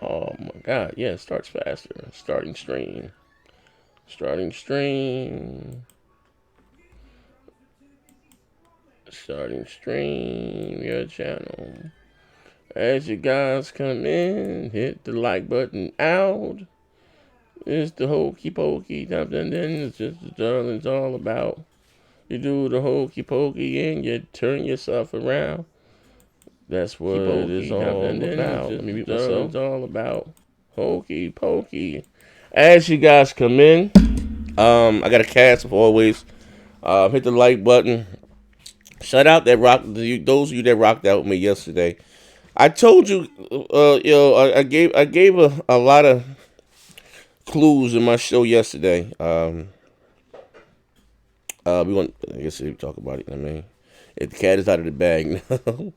Oh my god, yeah, it starts faster. Starting stream. Starting stream. Starting stream. Your channel. As you guys come in, hit the like button out. It's the hokey pokey. Then it's just it's all about. You do the hokey pokey and you turn yourself around. That's what it is all about. Let me mute myself. It's all about hokey pokey. As you guys come in, I got a cast of always. Hit the like button. Shout out that those of you that rocked out with me yesterday. I told you, I gave a lot of clues in my show yesterday. We want, I guess we talk about it. I mean, the cat is out of the bag now.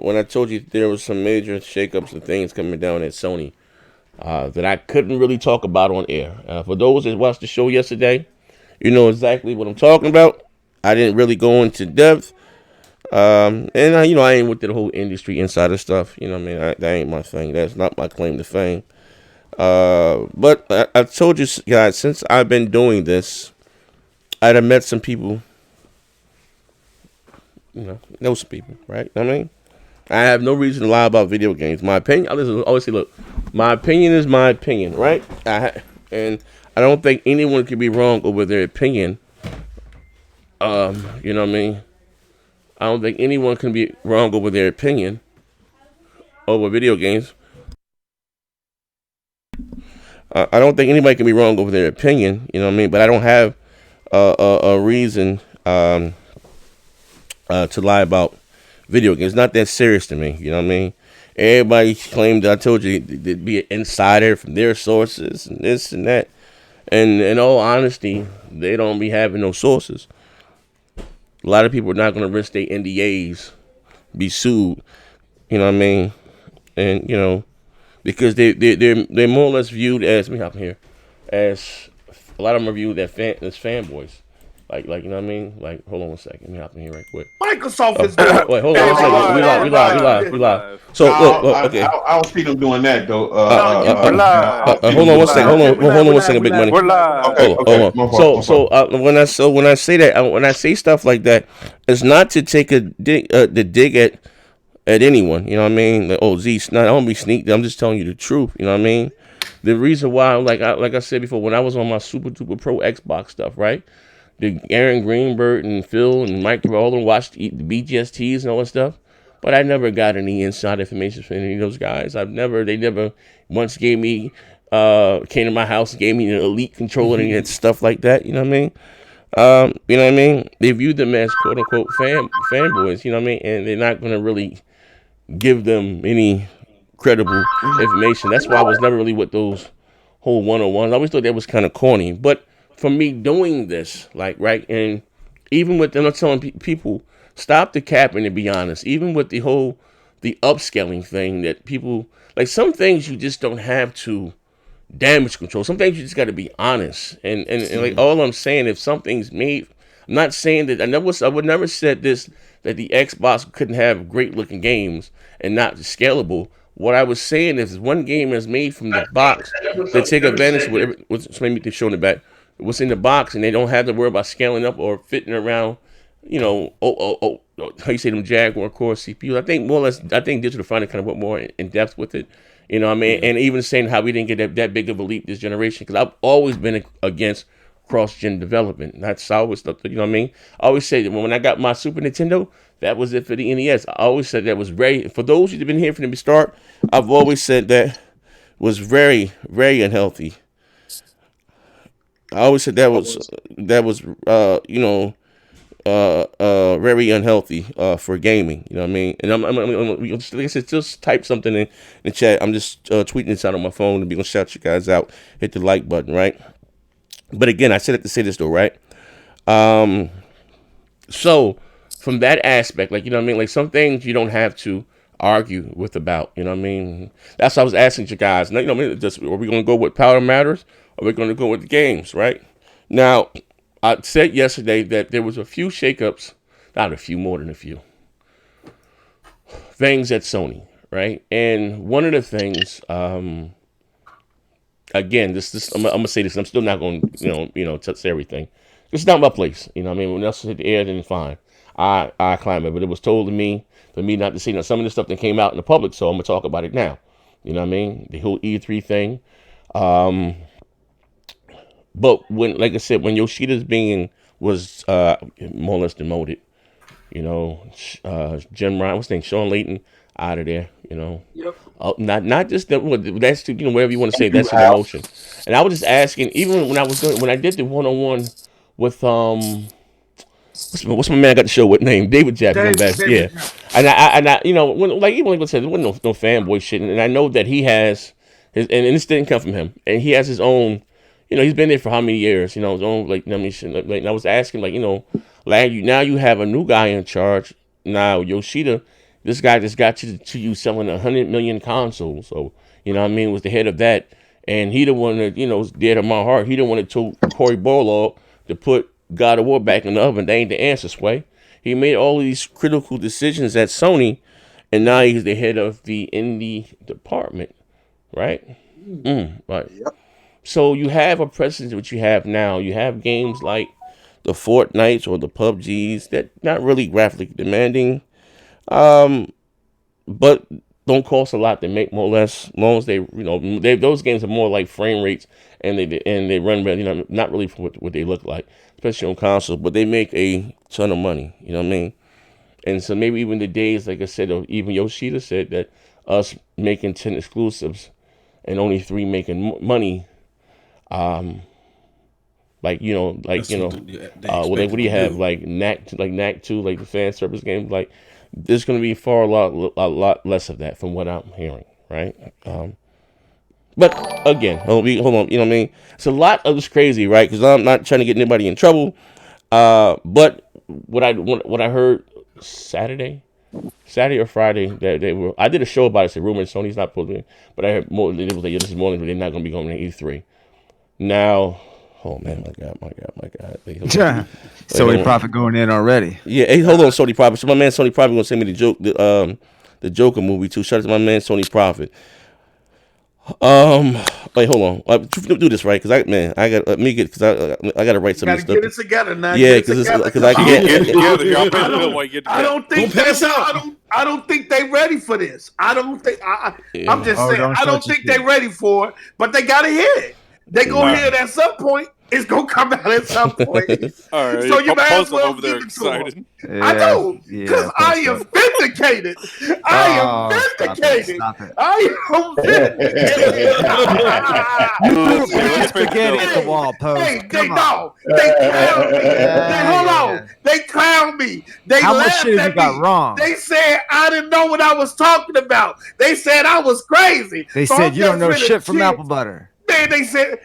When I told you there was some major shakeups and things coming down at Sony that I couldn't really talk about on air. For those that watched the show yesterday, you know exactly what I'm talking about. I didn't really go into depth. And I ain't with the whole industry insider stuff. You know what I mean? That ain't my thing. That's not my claim to fame. But I told you guys, since I've been doing this, I'd have met some people, know some people, right? I mean, I have no reason to lie about video games. My opinion, I always say, look, my opinion is my opinion, right? And I don't think anyone can be wrong over their opinion. You know what I mean? I don't think anyone can be wrong over their opinion over video games. I don't think anybody can be wrong over their opinion, you know what I mean? But I don't have a reason to lie about video games. It's not that serious to me, you know what I mean? Everybody claimed that I told you they'd be an insider from their sources and this and that. And in all honesty, they don't be having no sources. A lot of people are not going to risk their NDAs, be sued, you know what I mean? And, because they're more or less viewed as, let me hop in here, as a lot of them are viewed as fanboys. Like you know what I mean? Like, hold on one second. Let me hop in here right quick. Microsoft is doing. Wait, hold on one second. We live. So look, okay. I don't see them doing that though. Hold on one second. Hold on one second, Big Money. We're live. Hold on. So when I say that, when I say stuff like that, it's not to take the dig at anyone. You know what I mean? Like, oh, Z, I don't be sneaky. I'm just telling you the truth. You know what I mean? The reason why, like I said before, when I was on my Super Duper Pro Xbox stuff, right? The Aaron Greenberg and Phil and Mike all of them watched the BGSTs and all that stuff. But I never got any inside information from any of those guys. They never once gave me, came to my house and gave me an elite controller and stuff like that. You know what I mean? You know what I mean? They view them as quote unquote fanboys. You know what I mean? And they're not going to really give them any credible information. That's why I was never really with those whole one-on-ones. I always thought that was kind of corny. But for me doing this, like, right, and even with them, I'm telling people, stop the capping and be honest. Even with the upscaling thing that people, like, some things you just don't have to damage control. Some things you just got to be honest. And like, all I'm saying, if something's made, I'm not saying that, I would never said this, that the Xbox couldn't have great looking games and not scalable. What I was saying is one game is made from the box that take advantage of whatever, maybe they're showing it back, what's in the box, and they don't have to worry about scaling up or fitting around, how you say them Jaguar Core CPUs. I think more or less, Digital Foundry kind of went more in depth with it. You know what I mean? And even saying how we didn't get that big of a leap this generation, because I've always been against cross-gen development. That's always stuff, you know what I mean? I always say that when I got my Super Nintendo, that was it for the NES. I always said that was very, for those who've been here from the start, I've always said that was very, very unhealthy. I always said that was very unhealthy for gaming. You know what I mean? And I'm like I said, just type something in the chat. I'm just tweeting this out on my phone, and be gonna shout you guys out. Hit the like button, right? But again, I said it to say this though, right? So from that aspect, like, you know what I mean? Like, some things you don't have to argue with about, you know what I mean? That's what I was asking you guys. Now, you know what I mean? Are we going to go with Powder Matters, or are we going to go with the games, right? Now, I said yesterday that there was a few shakeups, not a few, more than a few, things at Sony, right? And one of the things, again, this I'm gonna say this. I'm still not going to touch everything. This is not my place. You know what I mean? When else hit the air, then fine. I climb it, but it was told to me for me not to see some of the stuff that came out in the public. So I'm gonna talk about it now. You know what I mean? The whole E3 thing. Um, but when, like I said, when Yoshida's being was more or less demoted, Jim Ryan, what's his name, Sean Layton, out of there. Yep. Not just that. That's whatever you want to say. That's an emotion. And I was just asking, even when I did the 1-on-1 with what's my man got the show with name David Jackson back, yeah. And I even like I said, there wasn't no fanboy shit, and I know that he has his, and this didn't come from him, and he has his own. He's been there for how many years? His own and I was asking now you have a new guy in charge now, Yoshida. This guy just got to you selling 100 million consoles, so was the head of that, and he the one that was dear to my heart. He the one that told Corey Barlog to put God of War back in the oven. That ain't the answer, Sway. He made all of these critical decisions at Sony, and now he's the head of the indie department, right? Right. Yep. So you have a precedent which you have now. You have games like the Fortnites or the PUBGs that not really graphically demanding, but don't cost a lot to make, more or less. As long as those games are more like frame rates and they run not really for what they look like, especially on console. But they make a ton of money. You know what I mean? And so maybe even the days, like I said, or even Yoshida said that us making 10 exclusives and only 3 making money. What do you have like Knack 2, like the fan service games, like there's going to be a lot less of that from what I'm hearing, right? But again, hold on, you know what I mean? It's a lot of this crazy, right? Because I'm not trying to get anybody in trouble. But what I heard Saturday or Friday that I did a show about it. It's a rumor Sony's not pulling, but I heard more. It was like, this is more than they're not going to be going to E3 now. Oh man, my God! Sony Profit going in already. Yeah, hey, hold on, Sony Profit. So my man Sony Profit gonna send me the Joker movie too. Shout out to my man Sony Profit. Wait, hold on. Do this right, because I got to write some of this stuff. Get it together now. Yeah, because I can't get it together. I don't think they ready for this. I'm just saying. I don't think they ready for it, but they gotta hear it. They gonna hear it at some point. It's gonna come out at some point. All right, so you might as well over there excited. Yeah, I know, because I am vindicated. I am vindicated. You threw spaghetti at the wall, Post. Hey, they clown me. Hold on. They clown me. How much shit you got wrong? They said I didn't know what I was talking about. They said I was crazy. They said you don't know shit from apple butter. Man, they said,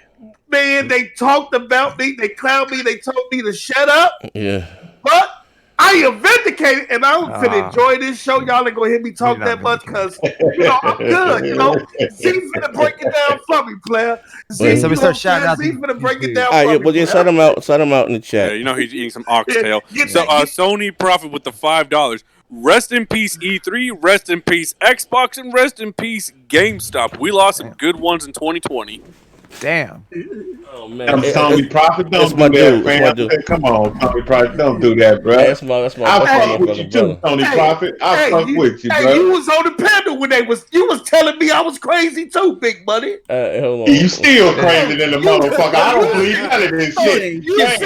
they talked about me. They clowned me. They told me to shut up. Yeah. But I am vindicated, and I'm finna enjoy this show. Y'all ain't gonna hear me talk that much because I'm good. Z finna break it down for me, player. Somebody start shouting out. Z finna break it down. All right, well, yeah, shout him out in the chat. Yeah, he's eating some oxtail. Sony Profit with the $5. Rest in peace, E3. Rest in peace, Xbox, and rest in peace, GameStop. We lost some good ones in 2020. Damn. Oh man, Sony Profit, don't do that, man. Come on, Sony Profit, don't do that, bro. That's my I'll fuck with you too, Sony Profit. I'll fuck with you, bro. You was on the panel when you was telling me I was crazy too, big money. Hold on. You still crazy than the motherfucker. I don't believe none of this shit. Check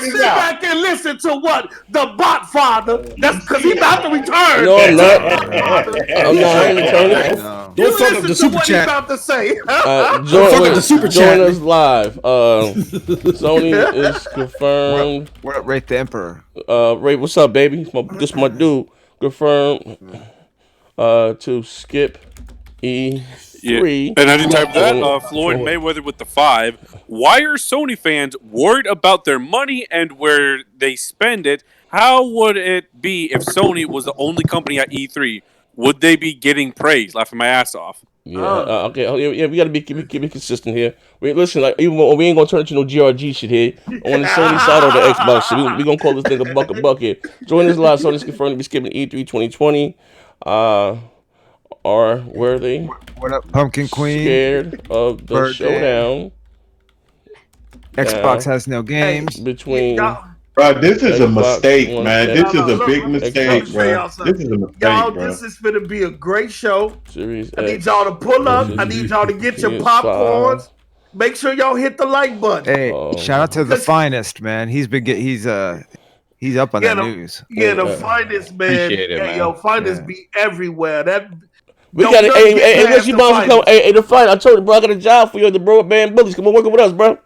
this out. Back and listen to what the bot father. That's because he about to return. No, I'm not. I ain't returning. Don't fuck up the super chat. About to say. Join us live. Sony is confirmed. We're at Wraith the Emperor. Ray, what's up, baby? This my dude. Confirmed to skip E3. Yeah. And I didn't type that. Floyd Mayweather with the 5. Why are Sony fans worried about their money and where they spend it? How would it be if Sony was the only company at E3? Would they be getting praise? Laughing my ass off. Yeah. Okay. Yeah. We gotta keep it consistent here. Listen, like even we ain't gonna turn into no GRG shit here on the Sony side or the Xbox shit. We gonna call this thing a buck here. Join us live. Sony's confirmed to be skipping E3 2020. were they What up, Pumpkin Queen? scared of the Birthday. showdown? Xbox has no games. Between Bro, this is a Xbox mistake, One man. and This is a Look, big let me mistake, show bro. y'all something. This is a mistake, Y'all, bro. this is going to be a great show. Series I need X, y'all to pull up. I need y'all to get your PS5. popcorns. Make sure y'all hit the like button. Hey, shout out to the finest man. He's he's up on that news. Yeah, the finest, man. Appreciate it, man. Yo, finest be everywhere. That We got it. Hey, unless you want to come, hey, the fight. I told you, bro, I got a job for you at the Broadband Bullies. Come on, working with us, bro.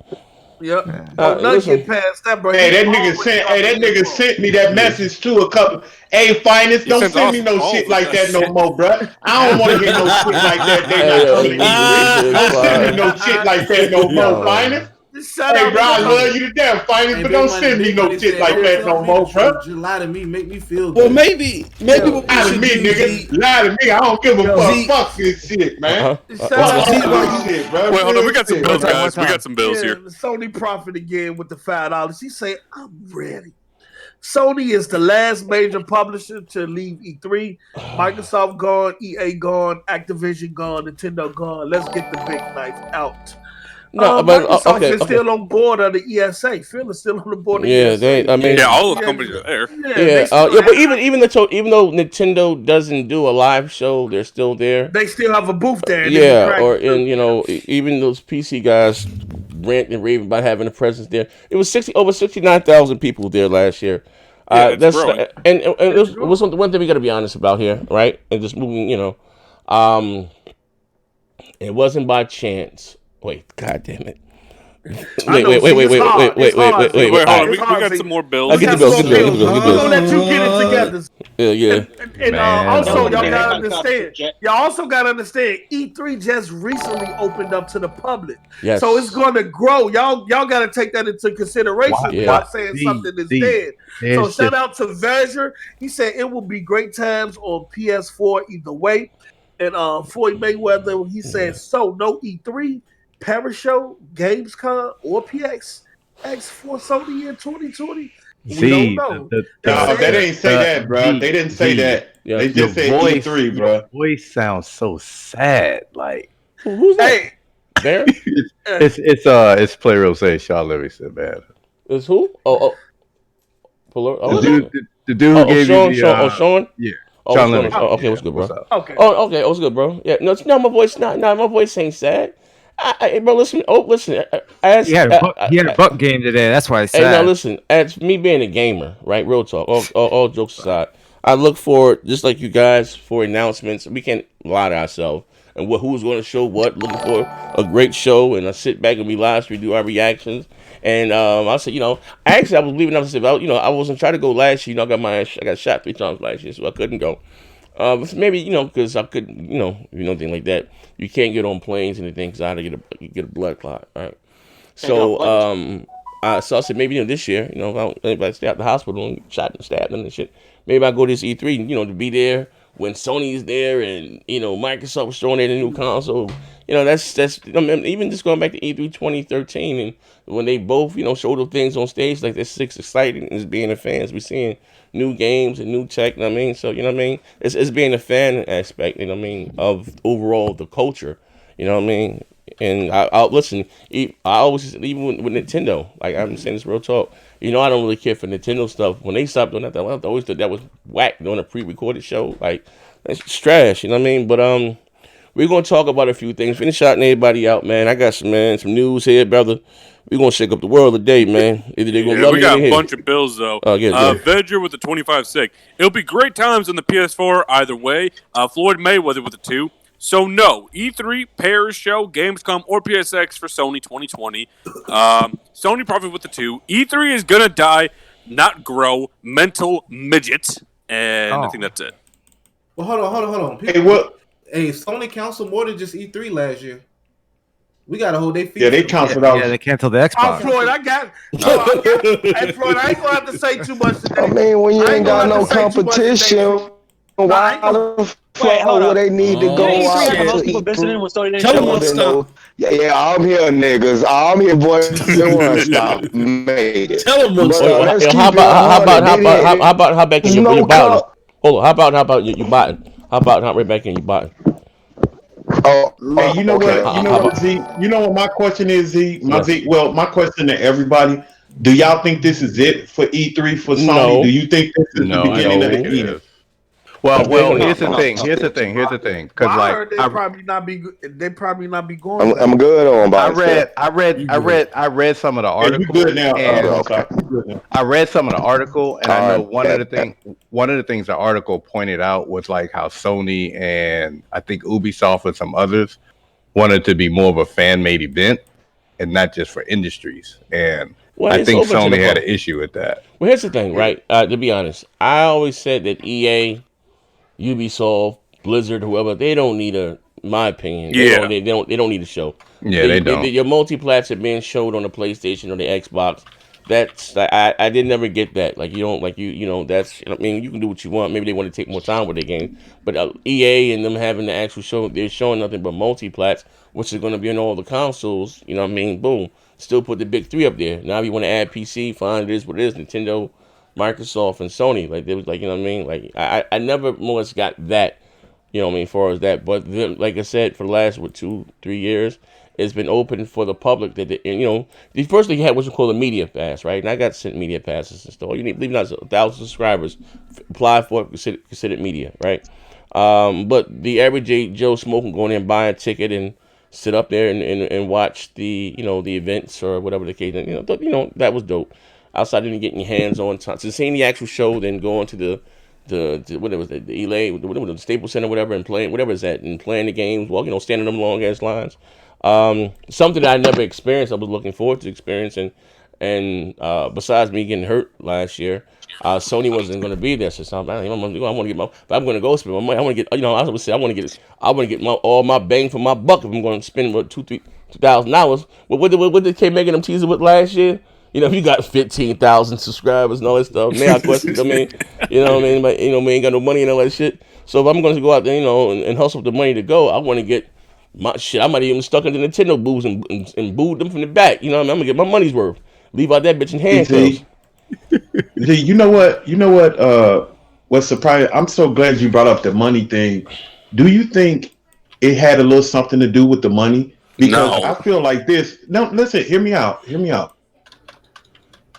Yep. Don't none get past that, bro. Hey, that nigga sent me that message too a couple. Hey, finest, don't send me no shit like that no more, bro. I don't want to hear no shit like that. They not coming to Don't send me no shit like that no more, finest. Hey, bro, I love you to death, finest, but don't send me no shit like that no more, bro. Just lie to me, make me feel good. Well, maybe lie to me, nigga. Lie to me. I don't give a fuck. Fuck this shit, man. Wait, hold on. We got some bills, guys. We got some bills here. Sony Prophet again with the $5. He said, "I'm ready." Sony is the last major publisher to leave E3. Microsoft gone, EA gone, Activision gone, Nintendo gone. Let's get the big knife out. No, but Microsoft is still on board of the ESA. Phil is still on the board of the ESA. All the companies are there. But even though Nintendo doesn't do a live show, they're still there. They still have a booth there. Even those PC guys rant and rave about having a presence there. It was over 69,000 people there last year. That's and it was one thing we got to be honest about here, right? And just moving, it wasn't by chance. Wait, god damn it. Wait. Hold on. We got some more bills. I'll get the bills. We're gonna let you get it together. Yeah. And also, y'all gotta understand. Y'all also gotta understand. E3 just recently opened up to the public, so it's gonna grow. Y'all gotta take that into consideration while saying something is dead. So shout out to Verger. He said it will be great times on PS4 either way. And Floyd Mayweather, he said so. No E3. Paris show, Gamescom, or PX for Sony in 2020? We don't know. They didn't say that, bro. They didn't say that. They just said E3, bro. Your voice sounds so sad. Like, who's that? Hey, there? It's Play Real Say Sean Livingston, man. It's who? The dude who gave you the Sean? Yeah. Sean Livingston. Okay, what's good, bro? Okay. Okay, what's good, bro? Yeah, no, my voice, my voice ain't sad. Bro, listen. He had a buck game today. That's why I said. Hey, now listen. As me being a gamer, right? Real talk. All jokes aside, I look for, just like you guys, for announcements. We can't lie to ourselves. And who's going to show what? Looking for a great show, and I sit back and we live stream, do our reactions. And I said, actually, I was leaving. I said, I wasn't trying to go last year. I got shot 3 times last year, so I couldn't go. Maybe because I couldn't, thing like that. You can't get on planes and anything because I had to get a blood clot, right? So I said maybe this year, if I stay at the hospital and shot and stabbed and shit, maybe I go to this E3, to be there when Sony's there and Microsoft was throwing in a new console. That's even just going back to E3 2013 and when they both showed up things on stage like this, exciting as being a fan. We're seeing new games and new tech. So it's being a fan aspect. Of overall the culture. And I listen. I always, even with Nintendo, like I'm saying this real talk. I don't really care for Nintendo stuff. When they stopped doing that, I always thought that was whack doing a pre-recorded show. Like that's trash. But we're gonna talk about a few things. Finish shouting everybody out, man. I got some news here, brother. We're gonna shake up the world today, man. Either they're gonna love we me got or a bunch of bills though. Vedger with the 25 sig. It'll be great times on the PS4 either way. Floyd Mayweather with the 2. So no, E3, Paris show, Gamescom, or PSX for Sony 2020. Sony Prophet with the 2. E3 is gonna die, not grow. Mental midget, and I think that's it. Well, hold on. Hey, what? Hey, Sony canceled more than just E3 last year. We got to hold their feet. Yeah, they canceled out. Yeah, they canceled the Xbox. Floyd, hey, Floyd, I ain't gonna have to say too much today. I mean, when you ain't got no competition, why the fuck would they need to go out to E3? Tell them to stop. Yeah, I'm here, niggas. I'm here, boys. They want to stop. Made it. Tell them to stop. How about you botting? Hold on. How about you botting? How about not right back in? You bought? Oh, Hey, you know okay. what? You know what, Z? You know what my question is, Z? Yes. Well, my question to everybody: do y'all think this is it for E3 for Sony? Do No. you think this is the No, I beginning don't of the think No. it end? is. Well, They're well, gonna. here's the thing. Here's the thing. Here's the thing. Well, Because I like heard they probably not be. They probably not be going back. I'm good on I about read, I read, You I good? read, I read some of the Yeah, you good article, now, okay. and Okay. You good now. I read some of the article, and I All know right. Bet. one of the things the article pointed out was like how Sony and I think Ubisoft and some others wanted to be more of a fan made event and not just for industries. And Well, I it's think open to the Sony had an public. issue with that. Well, here's the thing, right? To be honest, I always said that EA, Ubisoft, Blizzard, whoever, they don't need a. My opinion, they don't. Yeah. They don't need a show. Yeah, they don't. Your multiplats are being showed on the PlayStation or the Xbox. That's I did never get that. Like you don't like you know that's I mean you can do what you want. Maybe they want to take more time with their game, but EA and them having the actual show, they're showing nothing but multiplats, which is going to be on all the consoles. You know what I mean? Boom. Still put the big three up there. Now if you want to add PC, fine. It is what it is. Nintendo, Microsoft, and Sony. Like they was like you know what I mean. Like I never more or less got that. You know what I mean, as far as that. But like I said, for the last 2-3 years, it's been open for the public that and, the first thing you had was called a media pass, right? And I got sent media passes and stuff. You need believe it or not, 1,000 subscribers, apply for it, considered media, right? But the average Joe Smoke can go in there and buy a ticket and sit up there and watch the the events or whatever the case. And, that was dope. Outside of getting your hands on time, so seeing the actual show, then going to the what it was the LA, whatever the Staples Center, whatever, and playing whatever it's at, and playing the games, well, standing them long ass lines. Something that I never experienced, I was looking forward to experiencing, and besides me getting hurt last year, Sony wasn't going to be there. So something I want to get my, if I'm going to go spend my money, I want to get, I would say I want to get all my bang for my buck. If I'm going to spend what $2,000, what did K Megan them teasing with last year? If you got 15,000 subscribers and all that stuff, man, I question. I mean, but we ain't got no money and all that shit. So if I'm going to go out there, and hustle the money to go, I want to get my shit. I might even stuck in the Nintendo booths and booed them from the back. You know what I mean? I'm gonna get my money's worth. Leave out that bitch in handcuffs. You know what? You know what? What's surprising? I'm so glad you brought up the money thing. Do you think it had a little something to do with the money? Because I feel like this. No, listen. Hear me out. Hear me out.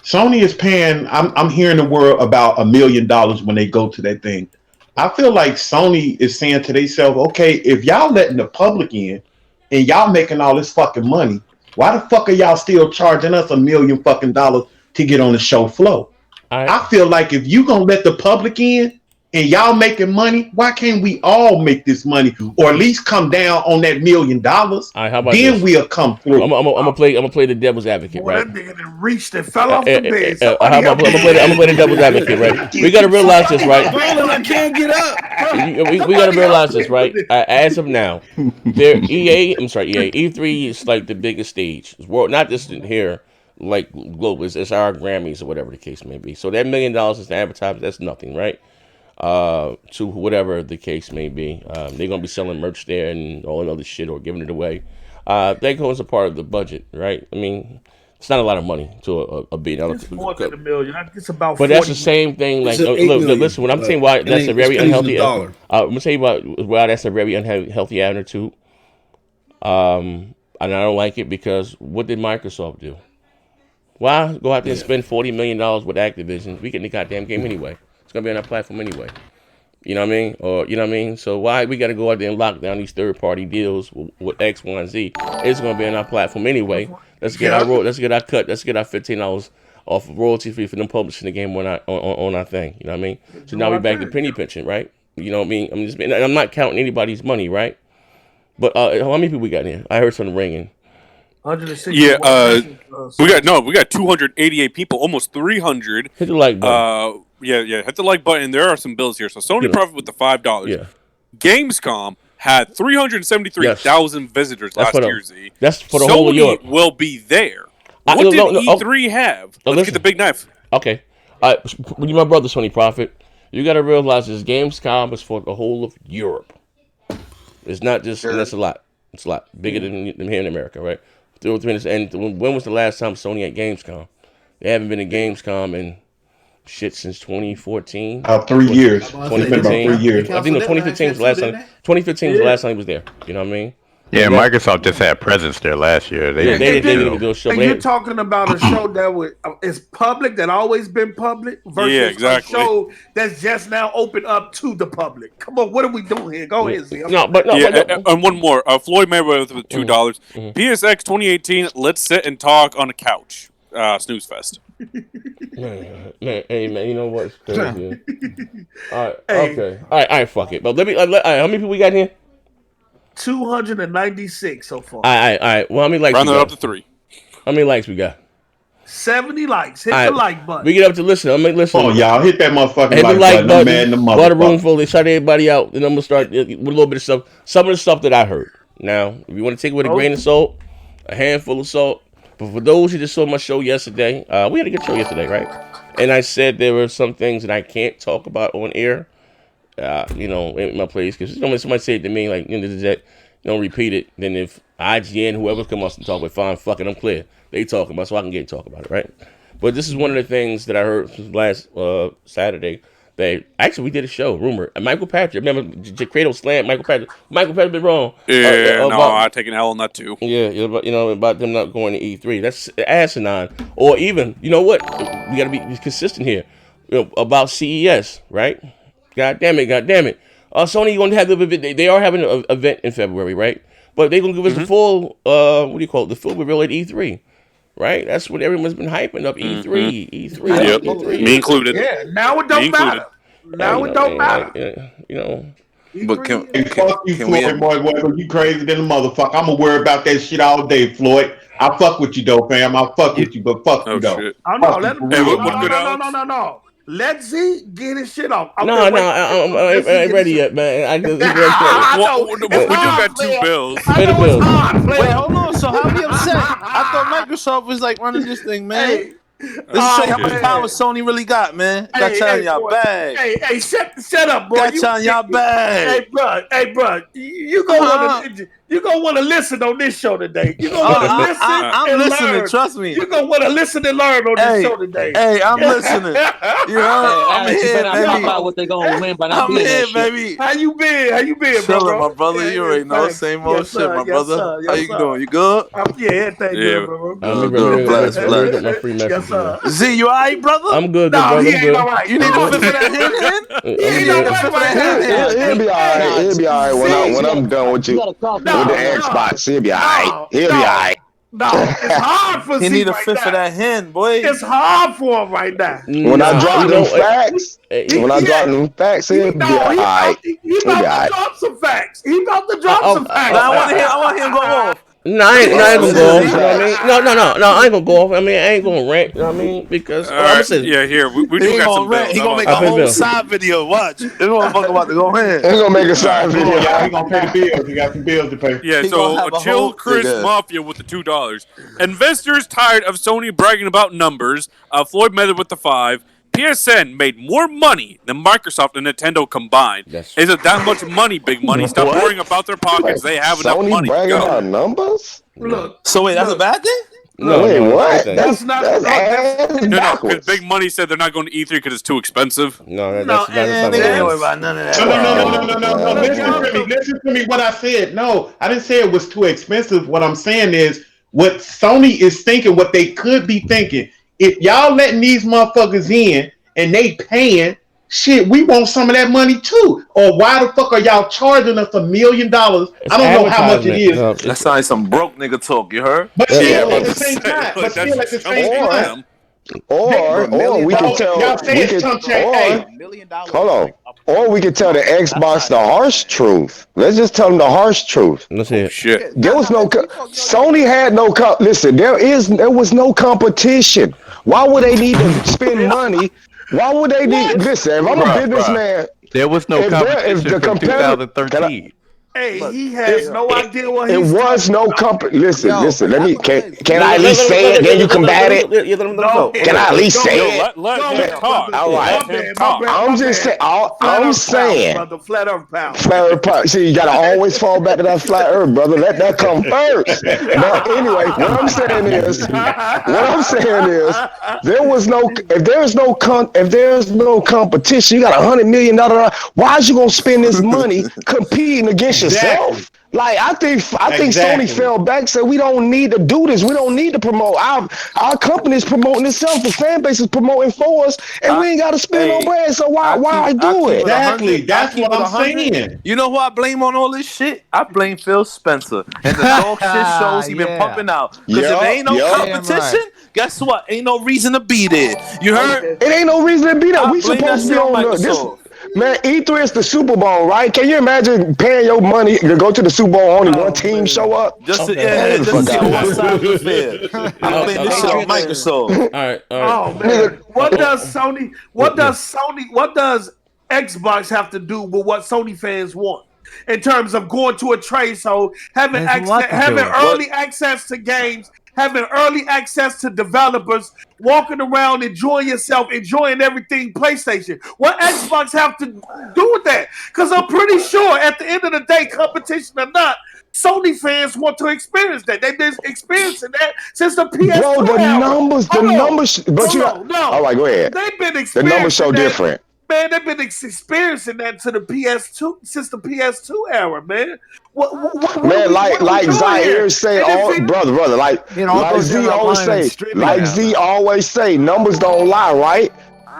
Sony is paying. I'm hearing the word about $1 million when they go to that thing. I feel like Sony is saying to themselves, okay, if y'all letting the public in and y'all making all this fucking money, why the fuck are y'all still charging us $1 million fucking dollars to get on the show flow? I feel like if you gonna let the public in and y'all making money, why can't we all make this money or at least come down on that $1 million? All right, how about then this? we'll come through. I'm gonna play the devil's advocate, Boy, right? that nigga that reached and fell off the bed. I'm gonna play the devil's advocate, right? We gotta realize this, right? I can't get up. We gotta realize this, right? As of now, E3 is like the biggest stage. It's world, not just in here, like global. It's our Grammys or whatever the case may be. So that $1 million is the advertisement. That's nothing, right? To whatever the case may be. They're gonna be selling merch there and all that other shit or giving it away. That goes a part of the budget, right? I mean, it's not a lot of money to a big. It's more than $1 million. It's about. But that's the same thing. Like, look, listen. When I'm saying why that's a very unhealthy. I'm gonna tell you about why that's a very unhealthy attitude. And I don't like it because what did Microsoft do? Why go out there and spend $40 million with Activision? We get the goddamn game anyway. It's gonna be on our platform anyway. You know what I mean? Or you know what I mean? So why we gotta go out there and lock down these third-party deals with X, Y, and Z? It's gonna be on our platform anyway. Let's get our cut. Let's get our $15 off of royalty fee for them publishing the game on our thing. You know what I mean? So now we back to penny pinching, right? You know what I mean? I'm not counting anybody's money, right? But how many people we got in here? I heard something ringing. 160. Yeah, we got 288 people, almost 300. Hit the like button. Hit the like button. There are some bills here. So Sony profit with the $5. Yeah. Gamescom had 373,000 visitors last year. Z. That's for the whole of Europe. Sony will be there. What did E3 have? Let's get the big knife. Okay. When you're my brother, Sony Prophet, you got to realize this Gamescom is for the whole of Europe. It's not just, and that's a lot. It's a lot bigger than here in America, right? And when was the last time Sony at Gamescom? They haven't been at Gamescom in shit since 2014. 3 years. 2015. It's been about 3 years. I think 2015 was the last time. 2015 was the last time he was there. You know what I mean? Yeah, Microsoft just had presence there last year. They didn't do a show. And you're talking about a show that is public, that always been public, versus a show that's just now opened up to the public. Come on, what are we doing here? Go ahead, Z. And one more. Floyd Mayweather with $2. PSX 2018. Let's sit and talk on a couch. Snooze fest. Man, hey man, you know what's crazy? All right, okay, all right, fuck it. But let me. How many people we got here? 296 so far. All right. Well, how many likes? Round it up to 3. How many likes we got? 70 likes. Hit the like button. We get up to listen. listen. Oh, y'all hit that motherfucking hit like button. Man, the bought a room full. They shut everybody out, and I'm gonna start with a little bit of stuff. Some of the stuff that I heard. Now, if you want to take it with a grain of salt, a handful of salt. But for those who just saw my show yesterday, we had a good show yesterday, right? And I said there were some things that I can't talk about on air. In my place, because somebody said to me, like, that, don't repeat it. Then if IGN, whoever come up and talk about, fine, fuck it, I'm clear. They talk about, so I can get and talk about it, right? But this is one of the things that I heard last Saturday. That actually we did a show, rumor. Michael Patrick, remember Kratos slammed Michael Patrick. Michael Patrick been wrong. Yeah, I take an L on that too. Yeah, about them not going to E3. That's asinine. Or even, you know what? We got to be consistent here. About CES, right? God damn it. Sony going to have they are having an event in February, right? But they're going to give us the full, the full reveal at E3, right? That's what everyone's been hyping up, E3. Yep. E3. Me included. Yeah, now it don't matter. It don't matter. But can fuck you, Floyd, boy, you crazy than a motherfucker. I'm gonna worry about that shit all day, Floyd. I fuck with you though, fam. I fuck with you, but fuck you though. Shit. No. Let Z get his shit off. No, I ain't ready yet, man. We do got 2 bills. Pay the bills. Wait, hold on. So how we upset? I thought Microsoft was like running this thing, man. This show how much power Sony really got, man. Got y'all in y'all bag. Hey, shut up, boy. Got y'all in y'all bag. Hey, bro. You gonna want to listen on this show today. You gonna want to listen. I'm listening. Learn. Trust me. You gonna want to listen and learn on this show today. Hey, I'm listening. You know, I'm here, baby. About what they gonna win, but I'm here, baby. How you been, Chilling, my brother. You already know. Same old shit, my brother. How you doing? You good? Yeah, thank you, bro. Good. Bless. Z, you alright, brother? I'm good, brother. He ain't alright. You need to fit for that hand. He'll be alright. He'll be alright when I'm done with you. With the Xbox, he'll be alright. He'll be alright. No, it's hard for Z. He need a fit for that hand, boy. It's hard for him right now. When I drop them facts, he'll be alright. He about to drop some facts. I want him to go off. No, I ain't gonna go off. You know what I mean? No, I ain't gonna go off. I mean, I ain't gonna rant. You know what I mean? Because here we do got some bills. He gonna make a whole side video. Watch. This motherfucker about to go ahead. He's gonna make a side video. He gonna pay the bills. He got some bills to pay. Yeah, so chill Chris Mafia with the $2. Investors tired of Sony bragging about numbers. Floyd Mayweather with the 5. PSN made more money than Microsoft and Nintendo combined. Is it that much money, big money? Stop worrying about their pockets. They have enough money. Sony bragging about numbers? Look. So wait, that's a bad thing? No, wait, what? That's not. No, because Big Money said they're not going to E3 because it's too expensive. No, that's not. They ain't worry about none of that. No. Listen to me. What I said. No, I didn't say it was too expensive. What I'm saying is what Sony is thinking, what they could be thinking. If y'all letting these motherfuckers in and they paying, shit, we want some of that money too. Or why the fuck are y'all charging us $1 million? I don't know how much it is. No, that sounds like some broke nigga talk, you heard? But still at the same time. Or we can tell. Hold on. Or we could tell the Xbox the harsh truth. Let's just tell them the harsh truth. Let's hear it. Shit. There was no. Sony had no. Listen, there was no competition. Why would they need to spend money? Why would they need? Listen, if I'm a businessman, there was no competition from 2013. Hey, he has no idea what he's It was no company. Listen. Let me. Can I at Let- least let- say let- it? Then you let- combat it. let- let him No, go. Can I at least say Yo, it? let Go him ahead, talk. All right. Let him talk. I'm just saying. I'm saying. brother. Flat Earth power. Flat Earth power. See, you gotta always fall back to that flat Earth, brother. Let that come first. But anyway, what I'm saying is, there was no. If there's no competition, you got $100 million. Why is you gonna spend this money competing against yourself? Like I think Sony fell back, said we don't need to do this. We don't need to promote. Our company's promoting itself. The fan base is promoting for us, and we ain't got to spend no bread. So why do it? Exactly. That's what I'm saying. You know who I blame on all this shit? I blame Phil Spencer and the dog shit shows he been pumping out. Because if there ain't no competition, guess what? Ain't no reason to be there. You heard? It ain't no reason to be there. We supposed to be on this. Man, E3 is the Super Bowl, right? Can you imagine paying your money to go to the Super Bowl, only one team show up? Just to see on what side of the fair. I blame this shit on Microsoft. All right. Oh man, what does Xbox have to do with what Sony fans want? In terms of going to a trade show, having early access to games, having early access to developers, walking around, enjoying yourself, enjoying everything PlayStation. What Xbox have to do with that? Because I'm pretty sure at the end of the day, competition or not, Sony fans want to experience that. They've been experiencing that since the PS2 Bro, the era. numbers, but you got, all right, go ahead. They've been experiencing the numbers so different. Man, they've been experiencing that to the PS2 since the PS2 era, man. Man, like Zaire say, brother, like Z always say, numbers don't lie, right?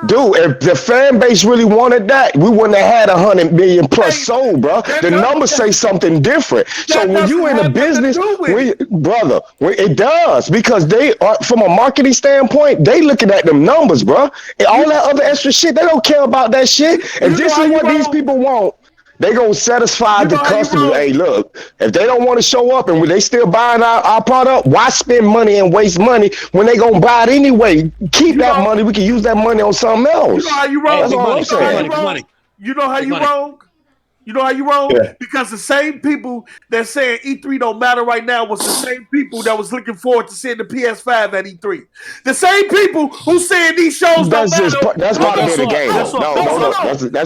Dude, if the fan base really wanted that, we wouldn't have had 100 million plus sold, bro. The numbers say something different. So when you in a business, it does, because they are, from a marketing standpoint, they looking at them numbers, bro. And all that other extra shit, they don't care about that shit. If this is what these people want, they gonna satisfy the customers. Hey, look, if they don't want to show up and they still buying our product, why spend money and waste money when they gonna buy it anyway? Keep that money. We can use that money on something else. You know how you wrong? That's all I'm saying. You know how you wrong? You know how you wrong? Yeah. Because the same people that saying E3 don't matter right now was the same people that was looking forward to seeing the PS5 at E3. The same people who saying these shows don't matter. That's part of being a game. That's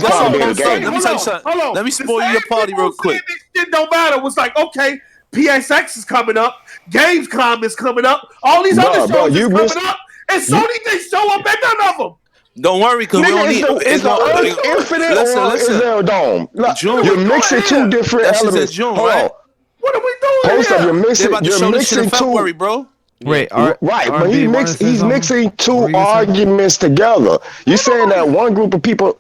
part of being a game. Let me tell you something. Let me spoil your party real quick. This shit don't matter. Was like, okay, PSX is coming up, Gamescom is coming up, all these other shows is coming up, and Sony didn't show up at none of them. Don't worry, because we don't need it's infinite or is there a dome? Look, you're mixing two different elements. June, hold on. What are we doing? Post up, you're mixing two, bro. Wait, right, but he's mixing two arguments together. You saying that one group of people,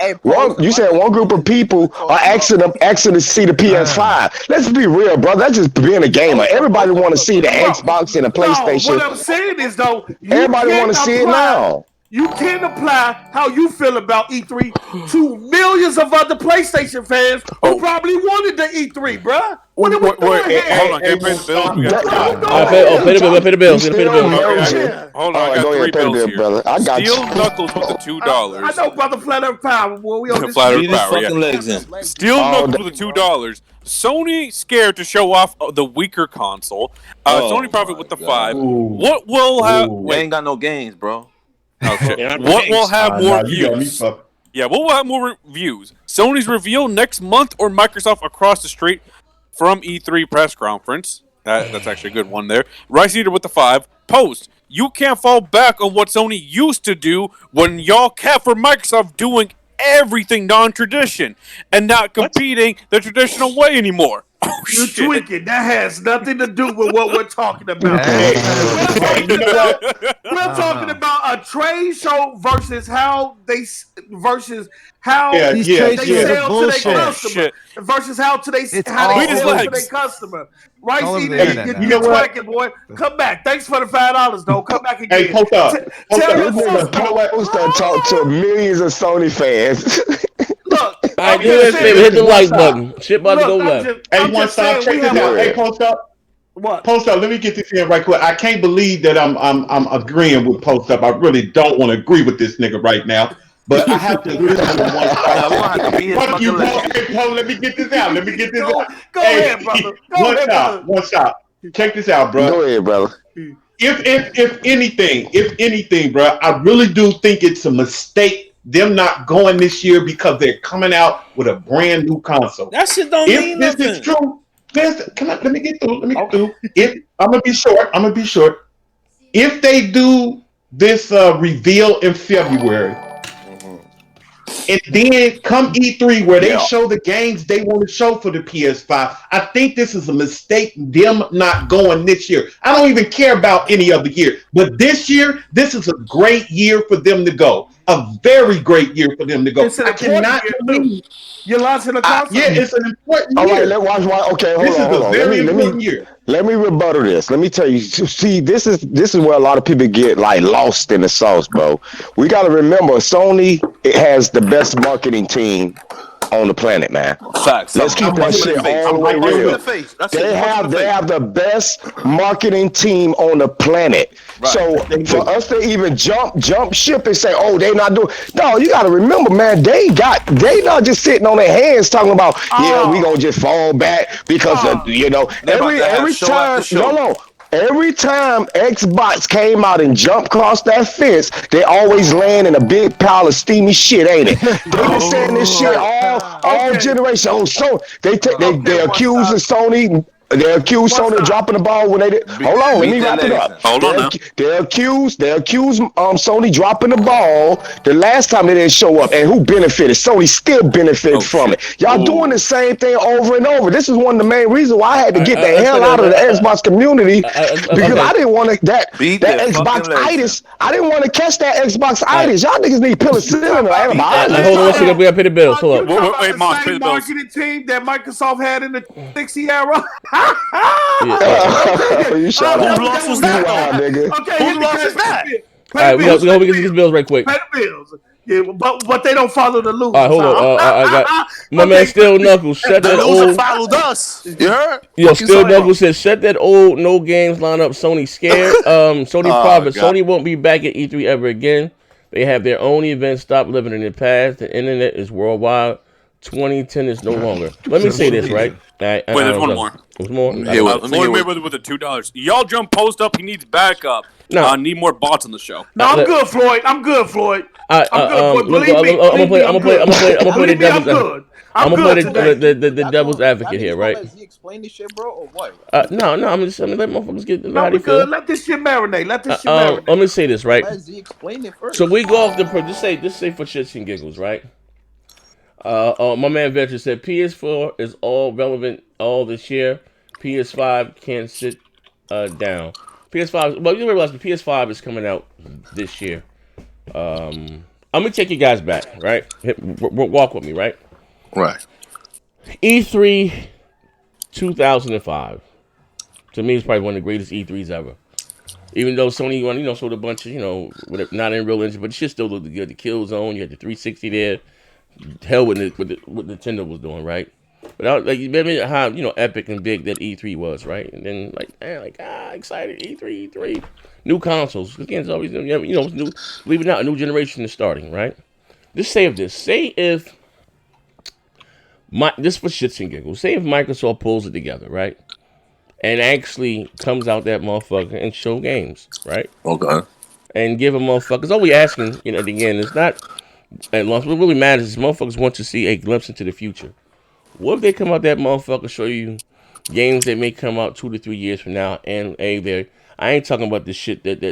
you said one group of people are asking to see the PS5. Let's be real, bro. That's just being a gamer. Everybody want to see the Xbox and the PlayStation. What I'm saying is though, everybody want to see it now. You can't apply how you feel about E3 to millions of other PlayStation fans who probably wanted the E3, bruh. What are we doing here? Hold on, can you pay the bill? Pay the bill. Hold on, I got three bills here. Brother. I got Steel Knuckles with the $2. I know, brother. Flat Earth Power. Boy, we on this. Flat Earth Power, yeah. Steel Knuckles with the $2. Sony scared to show off the weaker console. Sony profit with the 5. What will have? We ain't got no games, bro. Oh, shit. What will have more views? Yeah, what will have more views? Sony's reveal next month or Microsoft across the street from E3 press conference? That's actually a good one there. Rice Eater with the 5. Post. You can't fall back on what Sony used to do when y'all kept for Microsoft doing everything non-tradition and not competing the traditional way anymore. Oh, you're shit. tweaking. That has nothing to do with what we're talking about. We're talking about a trade show versus how they sell to their customer versus how they sell to their customer. Right, you know what, boy? Come back. Thanks for the $5, though. Come back again. Hey, post up. Talk to millions of Sony fans. Look, I do this, baby. Hit the like button. Shit about to go left. Hey, one stop. Check this out. Hey, post up. What? Post up. Let me get this in right quick. I can't believe that I'm agreeing with post up. I really don't want to agree with this nigga right now. But I have to agree with you on one side. Fuck you, Paul. Let me get this out. Go ahead, brother. One stop. Check this out, bro. Go ahead, brother. If anything, bro, I really do think it's a mistake them not going this year because they're coming out with a brand new console. That shit don't mean nothing. If this is true, let me get through. I'm gonna be short. If they do this reveal in February, and then come E3 where they show the games they want to show for the PS5, I think this is a mistake them not going this year. I don't even care about any other year, but this year, this is a great year for them to go. A very great year for them to go. I cannot believe you're launching a console. Yeah, it's an important year. All right, let's watch. Okay, hold on. Let me rebuttal this. Let me tell you. See, this is where a lot of people get like lost in the sauce, bro. We got to remember, Sony has the best marketing team on the planet, man. Facts. Let's keep that shit all the way real. They have the best marketing team on the planet. Right. So for us to even jump ship and say, oh, they not doing, no, you got to remember, man, they not just sitting on their hands talking about, we gonna just fall back because of, every time, every time Xbox came out and jumped across that fence, they always land in a big pile of steamy shit, ain't it? They've been saying this shit all generations. Oh, so they accuse Sony. They accused Sony of dropping the ball when they did. Hold on, let me wrap it up. They accused Sony dropping the ball the last time they didn't show up, and who benefited? Sony still benefited from it. Y'all doing the same thing over and over. This is one of the main reasons why I had to get the hell out of the Xbox community because I didn't want to that Xbox itis. I didn't want to catch that Xbox itis. Y'all niggas need penicillin or antibiotics. Hold on, let's see. We got to pay the bills. Hold on. Wait, Moss, pay the bills. Marketing team that Microsoft had in the 60 era. You shut up. Who lost was that, nigga? Okay, who lost is that? All right, we hope we get these bills right quick. Pay the bills. Yeah, but they don't follow the loop. All right, hold on. I got my man Still Knuckles. Shut that old. Followed us. You heard? Yo, Still Knuckles says, shut that old no games lineup. Sony scared. Sony private. Sony won't be back at E3 ever again. They have their own events. Stop living in the past. The internet is worldwide. 2010 is no longer. Let me say this, right? Wait, there's one more. There's more? Floyd Mayweather with the $2. Y'all jump post up. He needs backup. No. Need more bots on the show. No, I'm good, Floyd. I'm good, Floyd. I'm good. Believe me. I'm gonna play the devil's. I'm gonna play the devil's advocate here, right? Let Z explain this shit, bro, or what? No, I'm just let motherfuckers get. Let this shit marinate. Let me say this, right? Let Z explain it first. So we go off the just say for shits and giggles, right? My man Veteran said PS4 is all relevant all this year. PS5 can't sit down. PS5, well, you realize the PS5 is coming out this year. I'm gonna take you guys back, right? Walk with me, right? Right. E3 2005 to me is probably one of the greatest E3s ever. Even though Sony, showed a bunch of, not in real engine, but it shit still looked good. The Killzone, you had the 360 there. Hell with what Nintendo was doing, right? But I remember how epic and big that E3 was, right? And then excited E3, new consoles. Again, it's always new. Believe it or not, a new generation is starting, right? Just say if this for shits and giggles. Say if Microsoft pulls it together, right, and actually comes out that motherfucker and show games, right? Okay. And give a motherfuckers. All we asking, again, it's not. And what really matters is motherfuckers want to see a glimpse into the future. What if they come out that motherfucker show you games that may come out 2 to 3 years from now, and I ain't talking about the shit that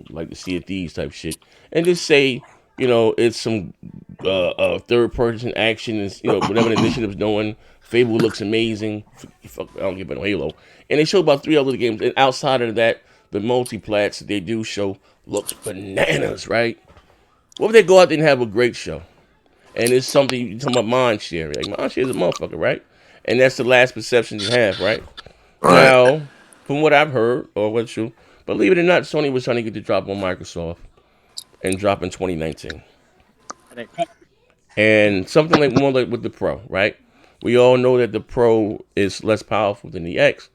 like the Sea of Thieves type shit, and just say it's some third person action and whatever the initiative's doing. Fable looks amazing. Fuck, I don't give a Halo, and they show about 3 other games, and outside of that, the multi-plats that they do show looks bananas, right? What if they go out there and have a great show? And it's something you talking about mind share. Like mind share is a motherfucker, right? And that's the last perception you have, right? Now, from what I've heard, or what's true, believe it or not, Sony was trying to get the drop on Microsoft and drop in 2019. And something like more like with the Pro, right? We all know that the Pro is less powerful than the X,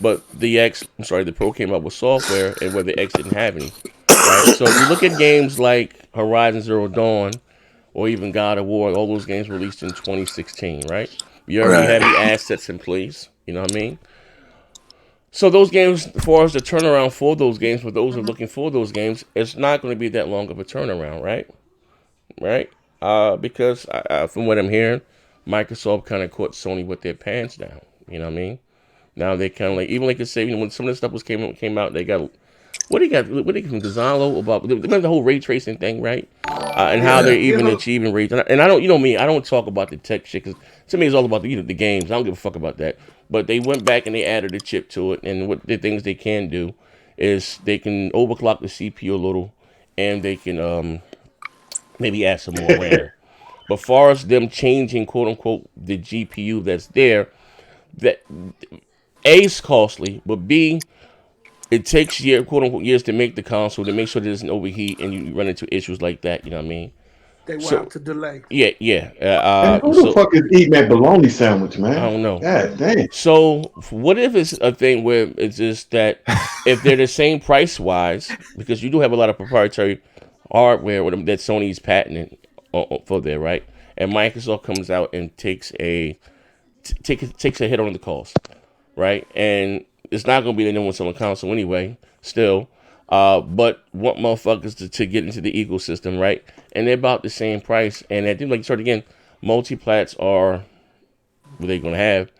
but the Pro came out with software, and where the X didn't have any. Right? So if you look at games like Horizon Zero Dawn, or even God of War. All those games released in 2016, right? You already have the assets in place. You know what I mean? So those games, as far as the turnaround for those games, for those who are looking for those games, it's not going to be that long of a turnaround, right? Right? Because from what I'm hearing, Microsoft kind of caught Sony with their pants down. You know what I mean? Now they kind of like, even like I say, when some of the stuff came out, they got what do you got? What do you from Gonzalo about? Remember the whole ray tracing thing, right? And how they're even achieving ray. And I don't, you know me, I don't talk about the tech shit because to me it's all about the games. I don't give a fuck about that. But they went back and they added a chip to it, and what the things they can do is they can overclock the CPU a little, and they can maybe add some more RAM. But far as them changing quote unquote the GPU that's there, that A is costly, but B, it takes quote unquote years to make the console to make sure that it doesn't overheat and you run into issues like that. You know what I mean? They want to delay. Yeah. And who the fuck is eating that bologna sandwich, man? I don't know. God damn. So what if it's a thing where it's just that if they're the same price wise, because you do have a lot of proprietary hardware that Sony's patenting for there, right? And Microsoft comes out and takes a hit on the cost, right? And it's not going to be the number one selling console anyway, still. But want motherfuckers to get into the ecosystem, right? And they're about the same price. And I think, like, sort of again, multi-plats are what they're going to have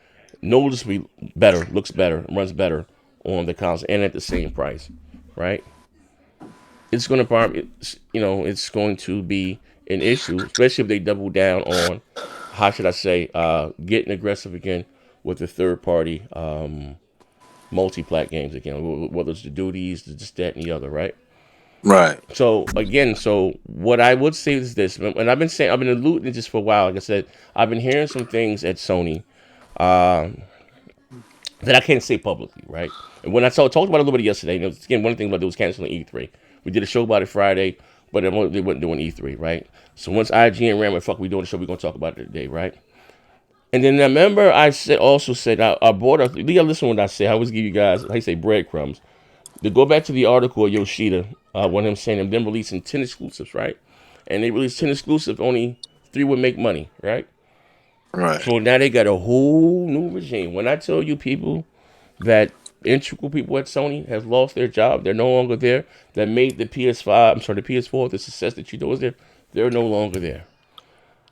noticeably better, looks better, runs better on the console, and at the same price, right? It's going to probably, it's going to be an issue, especially if they double down on, how should I say, getting aggressive again with the third-party multi-plat games again, whether it's the duties, this, that, and the other, right? Right. So again, what I would say is this, and I've been alluding this for a while. Like I said, I've been hearing some things at Sony that I can't say publicly, right? And when I talked about it a little bit yesterday, again, one thing about it was canceling E3. We did a show about it Friday, but they weren't doing E3, right? So once IGN ran, fuck, we doing the show, we're gonna talk about it today, right? And then I remember I also said I brought up. You gotta listen to what I say. I always give you guys, I say breadcrumbs. To go back to the article of Yoshida, when him saying them releasing 10 exclusives, right? And they released 10 exclusives, only 3 would make money, right? Right. So now they got a whole new regime. When I tell you people that integral people at Sony has lost their job, they're no longer there. That made the PS4, the success that you know is there, they're no longer there.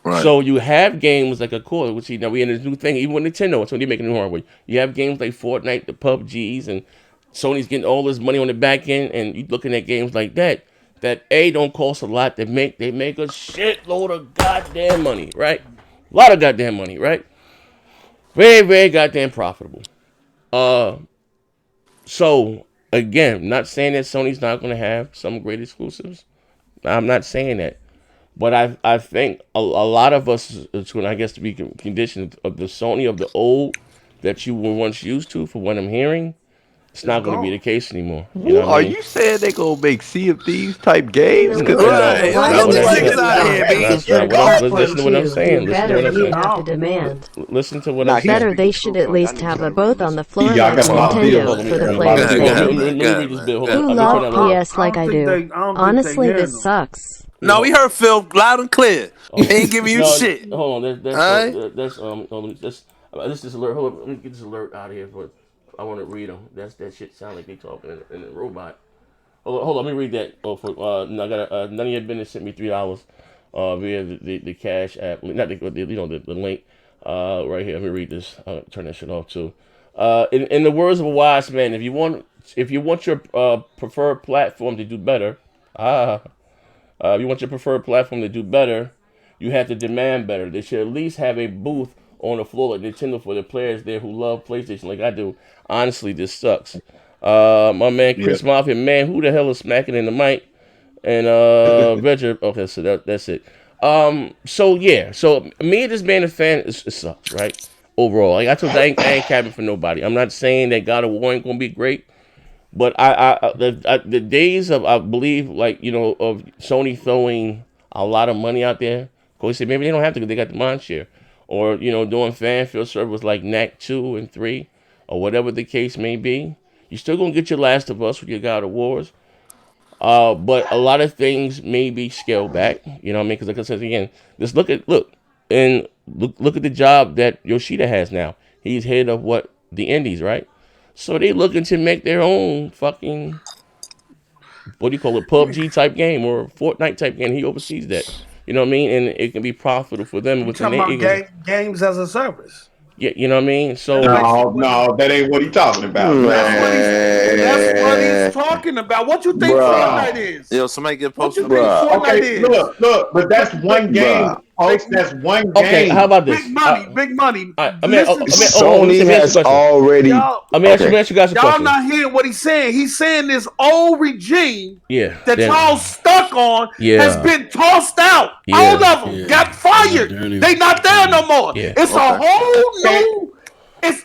Right. So you have games like which now we in this new thing, even with Nintendo, so they're making new hardware. You have games like Fortnite, the PUBGs, and Sony's getting all this money on the back end, and you looking at games like that don't cost a lot to make. They make a shitload of goddamn money, right? A lot of goddamn money, right? Very, very goddamn profitable. So again, not saying that Sony's not going to have some great exclusives. I'm not saying that. But I think a lot of us is going to, I guess, to be conditioned of the Sony of the old that you were once used to, for what I'm hearing. It's not going to be the case anymore. You know what I mean? You saying they gonna make Sea of Thieves type games? That's not what I'm saying. Listen to what I'm saying. Listen to what I'm saying. Better, they should at least have a both on the floor like Nintendo for the players. Who love PS like I do? Honestly, this sucks. No, we heard Phil loud and clear. He ain't giving you shit. Hold on, this alert. Hold on, let me get this alert out of here. I want to read them. That shit sound like they talking in a robot. Hold on, let me read that. I got none of your business sent me $3 via the Cash app. Not the link right here. Let me read this. Turn that shit off too. In the words of a wise man, if you want your preferred platform to do better, you have to demand better. They should at least have a booth on the floor like Nintendo for the players there who love PlayStation like I do. Honestly, this sucks. My man Chris Mafia, man, who the hell is smacking in the mic? And Roger. Okay, so that's it. So me just being a fan, it sucks, right? Overall, like I told you, I ain't capping for nobody. I'm not saying that God of War ain't gonna be great, but the days of, I believe, like, of Sony throwing a lot of money out there. Because they say maybe they don't have to, because they got the mind share. Or, doing fan field servers like NAC 2 and 3, or whatever the case may be. You're still going to get your Last of Us with your God of Wars. But a lot of things may be scaled back. You know what I mean? Because like I said again, just look at the job that Yoshida has now. He's head of the Indies, right? So they looking to make their own fucking PUBG type game or Fortnite type game. He oversees that. You know what I mean? And it can be profitable for them. You're talking about games as a service. Yeah, you know what I mean? So no, that ain't what he's talking about. That's what he's talking about. What you think Fortnite is? Yo, somebody get posted. What you think Fortnite is? Look, but that's one game. That's one game. Okay, how about this? Big money. Sony has already. Let me ask you guys a question. Y'all not hearing what he's saying. He's saying this old regime that then, y'all stuck on has been tossed out. All of them got fired. They not there no more. It's a whole new.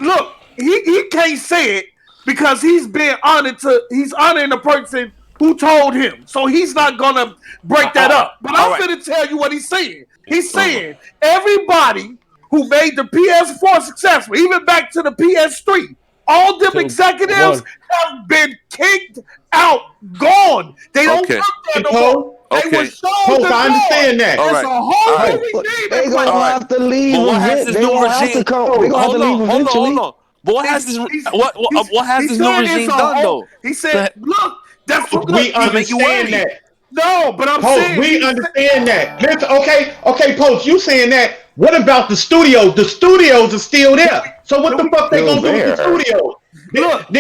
Look, he can't say it because he's honoring the person who told him. So he's not gonna break that up. But I'm gonna tell you what he's saying. He's saying everybody who made the PS4 successful, even back to the PS3, all them executives have been kicked out, gone. They don't work there no more. They were shown I understand that. It's a whole new regime. They gonna have to leave. But what has this new regime? Hold on. But what has this new regime done though? He said, "Look, that's what we understand that." No, but I'm saying we understand that. Listen, okay, Post, you saying that? What about the studios? The studios are still there. So what the fuck they gonna do with the studios?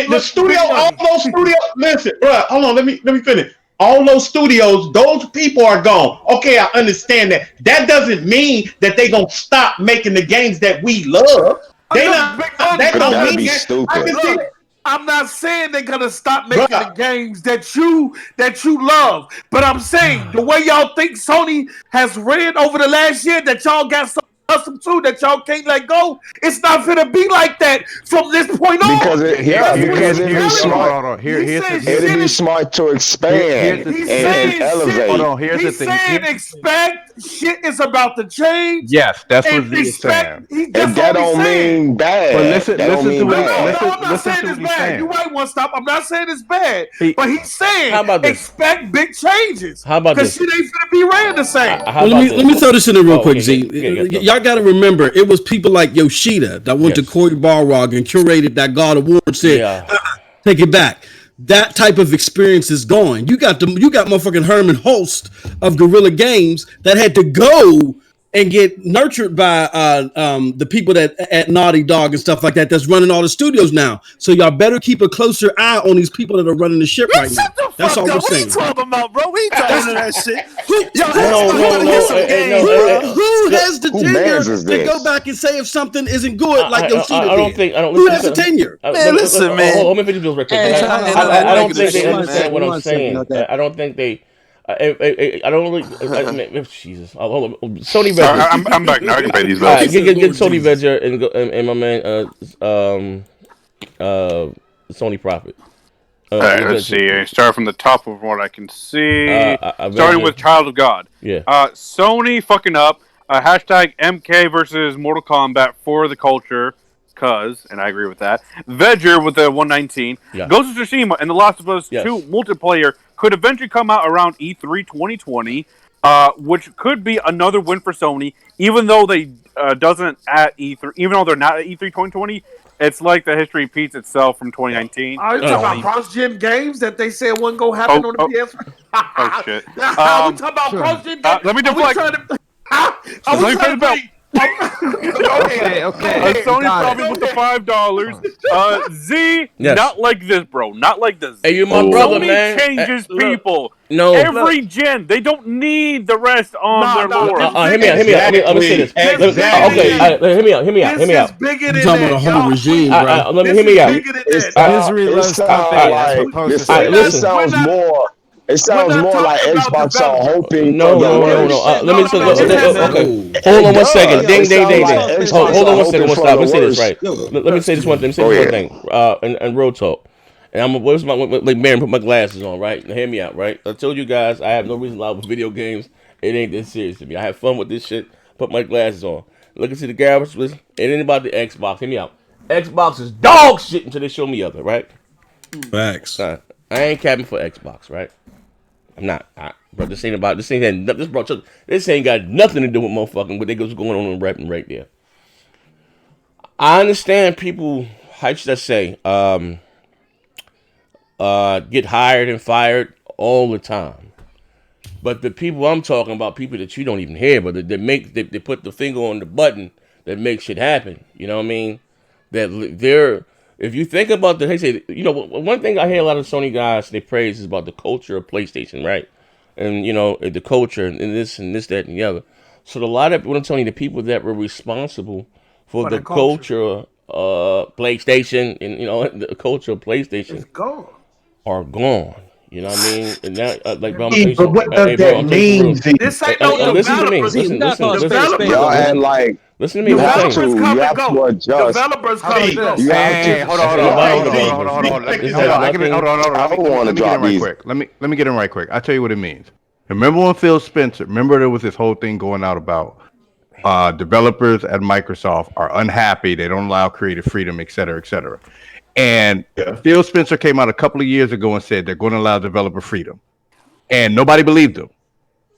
The studio, all those studios. Listen, bro, hold on. Let me finish. All those studios, those people are gone. Okay, I understand that. That doesn't mean that they gonna stop making the games that we love. They not. That don't mean stupid. I'm not saying they're gonna stop making the games that you love, but I'm saying the way y'all think Sony has ran over the last year that y'all got so accustomed to that y'all can't let go. It's not gonna be like that from this point on. Because it'd be smart. It'd be smart to expand and elevate. Hold on, here's the thing. He's saying expect shit is about to change. Yes, that's what he's saying. And that don't mean bad. But listen to what I'm not saying it's bad. You might want to stop. I'm not saying it's bad. But he's saying expect big changes. How about this? Because shit ain't gonna be ran the same. Let me throw this in there real quick, Z. Y'all got to remember, it was people like Yoshida that went to Cory Barlog and curated that God of War and said, take it back. That type of experience is gone. You got motherfucking Herman Holst of Guerrilla Games that had to go and get nurtured by the people that at Naughty Dog and stuff like that that's running all the studios now. So y'all better keep a closer eye on these people that are running the shit right now. That's all we're saying. What are you talking about, bro? We ain't talking that shit. Who has the tenure to go back and say if something isn't good like Yoshida did? Who has the tenure? Man, listen, man. Let me finish this real quick. I don't think they understand what I'm saying. I don't think they... I don't really. Jesus. Hold on. Sony Veg. I'm back now. I can pay these bills. Get Sony Veg and my man Sony Profit. All right, let's see. Start from the top of what I can see. Starting with Child of God. Yeah. Sony fucking up. Hashtag MK versus Mortal Kombat for the culture. And I agree with that. Vedger with the 119. Yeah. Ghost of Tsushima and The Last of Us 2 multiplayer could eventually come out around E3 2020, which could be another win for Sony, even though they doesn't at E3, even though they're not at E3 2020. It's like the history repeats itself from 2019. Are you talking about cross-gen games that they said wasn't going to happen on the PS? Oh, shit. We talking about cross-gen games? Let me deflect. Let me pay the bill. Okay. Sony probably with the $5. Z, not like this, bro. Not like this. Hey, you my brother, Sony man. changes people. No. Every gen. They don't need the rest on their lore. Hear me out. Let me say this. Okay, hear me out. This is bigger than talking about a whole regime, bro. Let me hear me out. This sounds more. It sounds more like Xbox are hoping. No. Let me say. Okay. Hold on one second. Ding. Hold on one second. Let me say this right. Let me say this one thing. And real talk. And I'm like Mary, put my glasses on, right? Now, hear me out, right? I told you guys I have no reason to lie with video games. It ain't this serious to me. I have fun with this shit. Put my glasses on. Look into the garbage list. It ain't about the Xbox. Hear me out. Xbox is dog shit until they show me other, right? Facts. I ain't capping for Xbox, right? I'm not. Bro, this ain't about. This ain't got nothing to do with motherfucking what they goes going on and rapping right there. I understand people. How should I say? Get hired and fired all the time. But the people I'm talking about, people that you don't even hear, but they put the finger on the button that makes shit happen. You know what I mean? That they're. If you think about they say, one thing I hear a lot of Sony guys they praise is about the culture of PlayStation, right? And the culture and this, that, and the other. So a lot of what I'm telling you, the people that were responsible for the culture, PlayStation, and the culture of PlayStation, are gone. You know what I mean? And that, like, bro, but what does that mean? This ain't no developers. Y'all act like listen to me. you have to adjust. Developers come and go. You have to. Hold on. I don't want to drop these. Let me get in right quick. I'll tell you what it means. Remember when Phil Spencer? Remember there was this whole thing going out about developers at Microsoft are unhappy. They don't allow creative freedom, et cetera, et cetera. And Phil Spencer came out a couple of years ago and said they're going to allow developer freedom. And nobody believed him.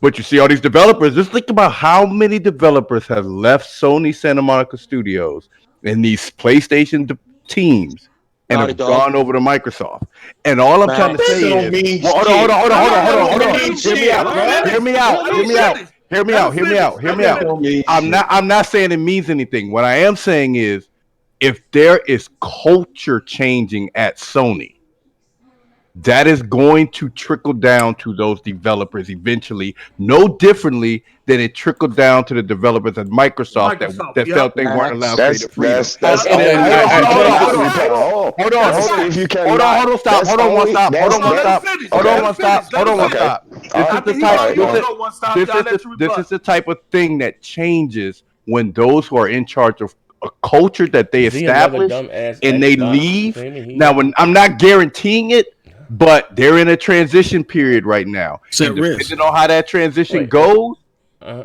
But you see all these developers, just think about how many developers have left Sony Santa Monica Studios and these PlayStation teams and have gone over to Microsoft. And all I'm trying to say is, hold on. Hear me out. I'm not saying it means anything. What I am saying is, if there is culture changing at Sony, that is going to trickle down to those developers eventually, no differently than it trickled down to the developers at Microsoft that felt they weren't allowed creative freedom. Hold on, if you can. Hold on, stop. Hold on, one stop. This is the type of thing that changes when those who are in charge of a culture that they establish and they leave. Now, when I'm not guaranteeing it, but they're in a transition period right now. Depending on how that transition goes,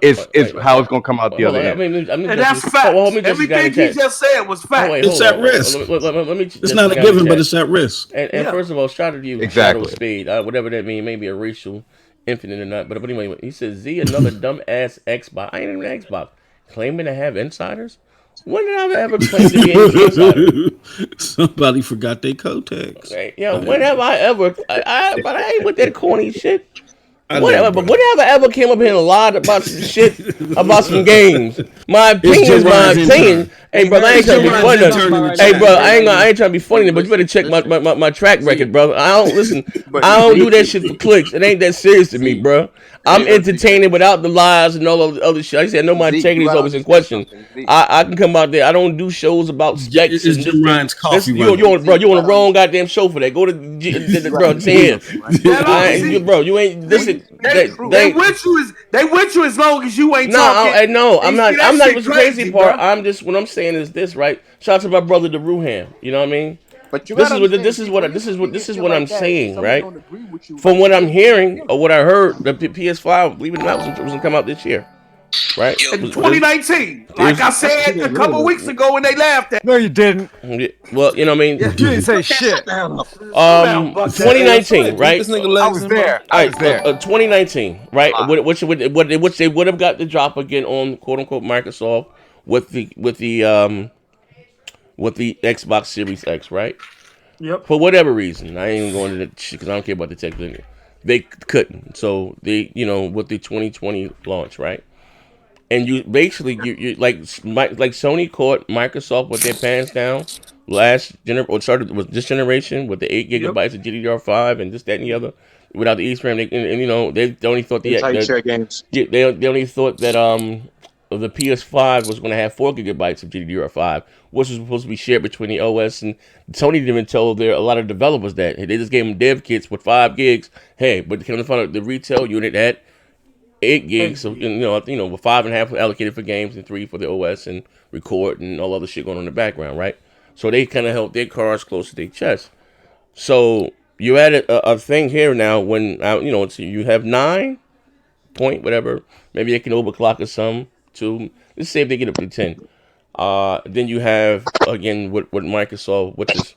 is how it's going to come out the other end. And that's fact. Everything he just said was fact. It's at risk. It's not a given, but it's at risk. And first of all, shout out to you, Shadow Speed, whatever that means, maybe a racial infinite or not. But anyway, he says, Z, another dumbass Xbox. I ain't even an Xbox. Claiming to have insiders? When did I ever claim to be an insider? Somebody forgot their Kotex. When have I ever? But I ain't with that corny shit. Whatever, but whenever I ever came up here and lied about some shit about some games, my opinion is my opinion. Hey, brother, I ain't trying to be funny. Hey, bro, I ain't trying to be funny, but you better check my track record, brother. I don't do that shit for clicks. It ain't that serious to me, bro. I'm entertaining without the lies and all of the other shit. Like I said, I know my integrity is always in question. I can come out there. I don't do shows about specs. It's Jim Ryan's coffee. You on the wrong goddamn show for that. Go to bro, say bro, you ain't listen. They with you as long as you ain't talking. No, I'm not. I'm not. The crazy part. I'm just. What I'm saying is this, right? Shout out to my brother, the Ruham. You know what I mean? But this is what I'm saying, right? From what I'm hearing or what I heard, the PS5, believe it or not, was gonna come out this year, right? In 2019, like I said a couple weeks ago when they laughed at. No, you didn't. Well, you know what I mean. You didn't say shit. 2019, right? I was there. All right, 2019, right? Which they would have got the drop again on quote unquote Microsoft with the Xbox Series X, right? Yep. For whatever reason, I ain't even going to that shit because I don't care about the tech thing. They couldn't, so they, with the 2020 launch, right? And you basically you like Sony caught Microsoft with their pants down started with this generation with the 8 gigabytes of GDDR5 and this, that, and the other without the eSRAM. They only thought games. They only thought that the PS5 was going to have 4 gigabytes of GDDR5, which was supposed to be shared between the OS, and Sony didn't even tell a lot of developers that. They just gave them dev kits with 5 gigs. Hey, but come to find out the retail unit had 8 gigs, so with 5.5 allocated for games and 3 for the OS and record and all other shit going on in the background, right? So they kind of held their cards close to their chest. So you added a thing here now when so you have 9 point whatever, maybe they can overclock or some. Let's say if they get up to 10. Then you have again with Microsoft, which is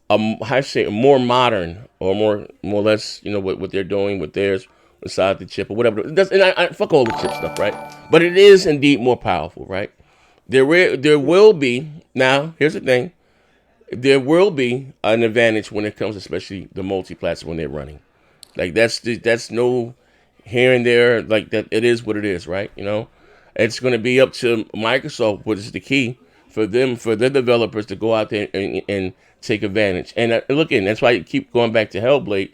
how I say more modern or more or less, what they're doing with theirs inside the chip or whatever. And I fuck all the chip stuff, right? But it is indeed more powerful, right? There will be now. Here's the thing: there will be an advantage when it comes, especially the multi-platform when they're running. Like that's no here and there. Like that, it is what it is, right? It's going to be up to Microsoft, which is the key for their developers to go out there and take advantage. And look, that's why I keep going back to Hellblade.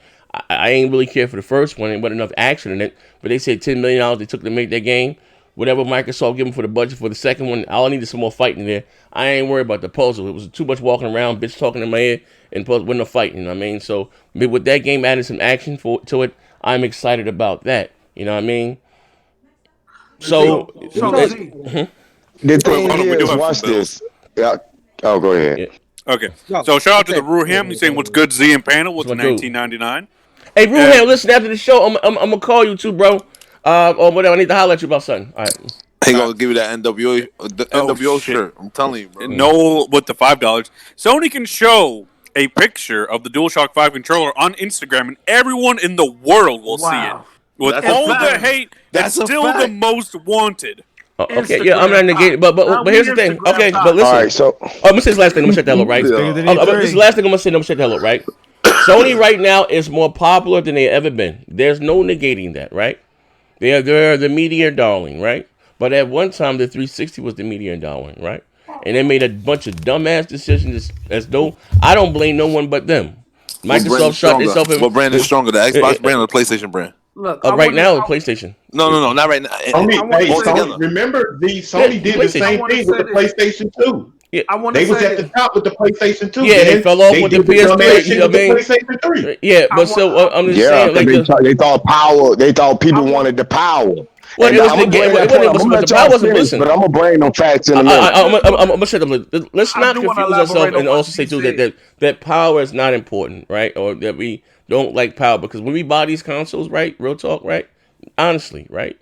I ain't really care for the first one. There wasn't enough action in it, but they said $10 million they took to make that game. Whatever Microsoft gave them for the budget for the second one, all I needed some more fighting there. I ain't worried about the puzzle. It was too much walking around, bitch talking in my ear, and puzzle with no fighting. You know what I mean? So with that game adding some action to it, I'm excited about that. You know what I mean? So the thing here is, watch this. Yeah. Oh, go ahead. Yeah. Okay. So shout out to the Ruham. He's saying what's good, Z and Panel. What's $19.99? Hey, Ruham, listen, after the show, I'm gonna call you too, bro. Or whatever. I need to holler at you about something. All right. He gonna give you that NWO shirt. I'm telling you, bro. No, with the $5. Sony can show a picture of the DualShock 5 controller on Instagram, and everyone in the world will see it. With all the hate, that's still the most wanted. Okay, yeah, I'm not negating, but here's the thing. Okay, but listen. All right, so I'm gonna say this last thing. I'm gonna shut that up, right? This is the last thing I'm gonna say. I'm gonna shut that up, right? Sony right now is more popular than they ever been. There's no negating that, right? They're the media darling, right? But at one time, the 360 was the media darling, right? And they made a bunch of dumbass decisions as though I don't blame no one but them. Microsoft shot itself in. What brand is stronger, the Xbox brand or the PlayStation brand? Look, right now, PlayStation. No, not right now. Sony, remember, Sony did the same thing with the PlayStation 2. Yeah. They was at the top with the PlayStation 2. Yeah, they fell off with the PS3. You know what I mean? PlayStation 3. Yeah, but still, I'm just saying. Like they thought power. They thought people wanted the power. Well, the power wasn't missing. But I'm gonna bring them facts in a minute. I'm gonna shut up. Let's not confuse ourselves and also say too that power is not important, right? Or that we don't like power, because when we buy these consoles, right? Real talk, right? Honestly, right?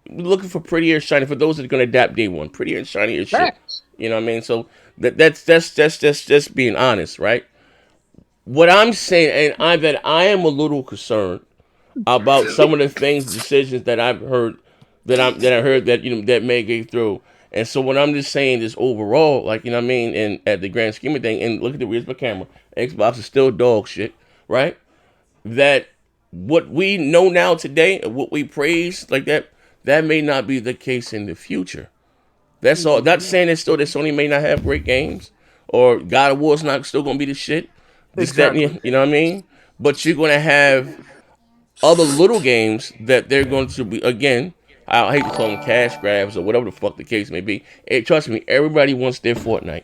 We're looking for prettier, shiny. For those that are gonna adapt day one, prettier and shinier shit. You know what I mean? So that's just being honest, right? What I'm saying, and I am a little concerned about some of the decisions that I've heard that may get through. And so what I'm just saying is overall, like, you know what I mean, and at the grand scheme of things, and look at where's my camera. Xbox is still dog shit, right? That what we know now today, what we praise like that may not be the case in the future. That's all. Not saying that Sony may not have great games, or God of War is not still gonna be the shit. Exactly. You know what I mean? But you're gonna have other little games that they're going to be, again, I hate to call them cash grabs or whatever the fuck the case may be. Hey, trust me, everybody wants their Fortnite.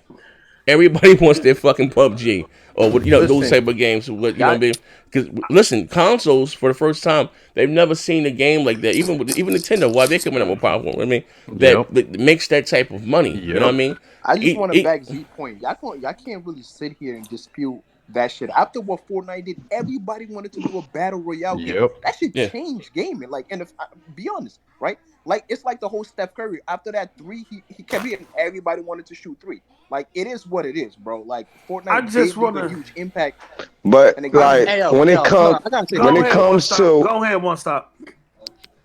Everybody wants their fucking PUBG or those type of games. Because listen, consoles for the first time, they've never seen a game like that. Even Nintendo, why they're coming up with powerful. I mean, that makes that type of money. Yep. You know what I mean? I just want to back Z's point. Y'all can't really sit here and dispute that shit. After what Fortnite did, everybody wanted to do a battle royale game. That shit changed gaming. Like, and if be honest, right? Like, it's like the whole Steph Curry. After that 3, he kept hitting. Everybody wanted to shoot 3. Like, it is what it is, bro. Like, Fortnite gave a huge impact. But like, when it comes to, go ahead, one stop.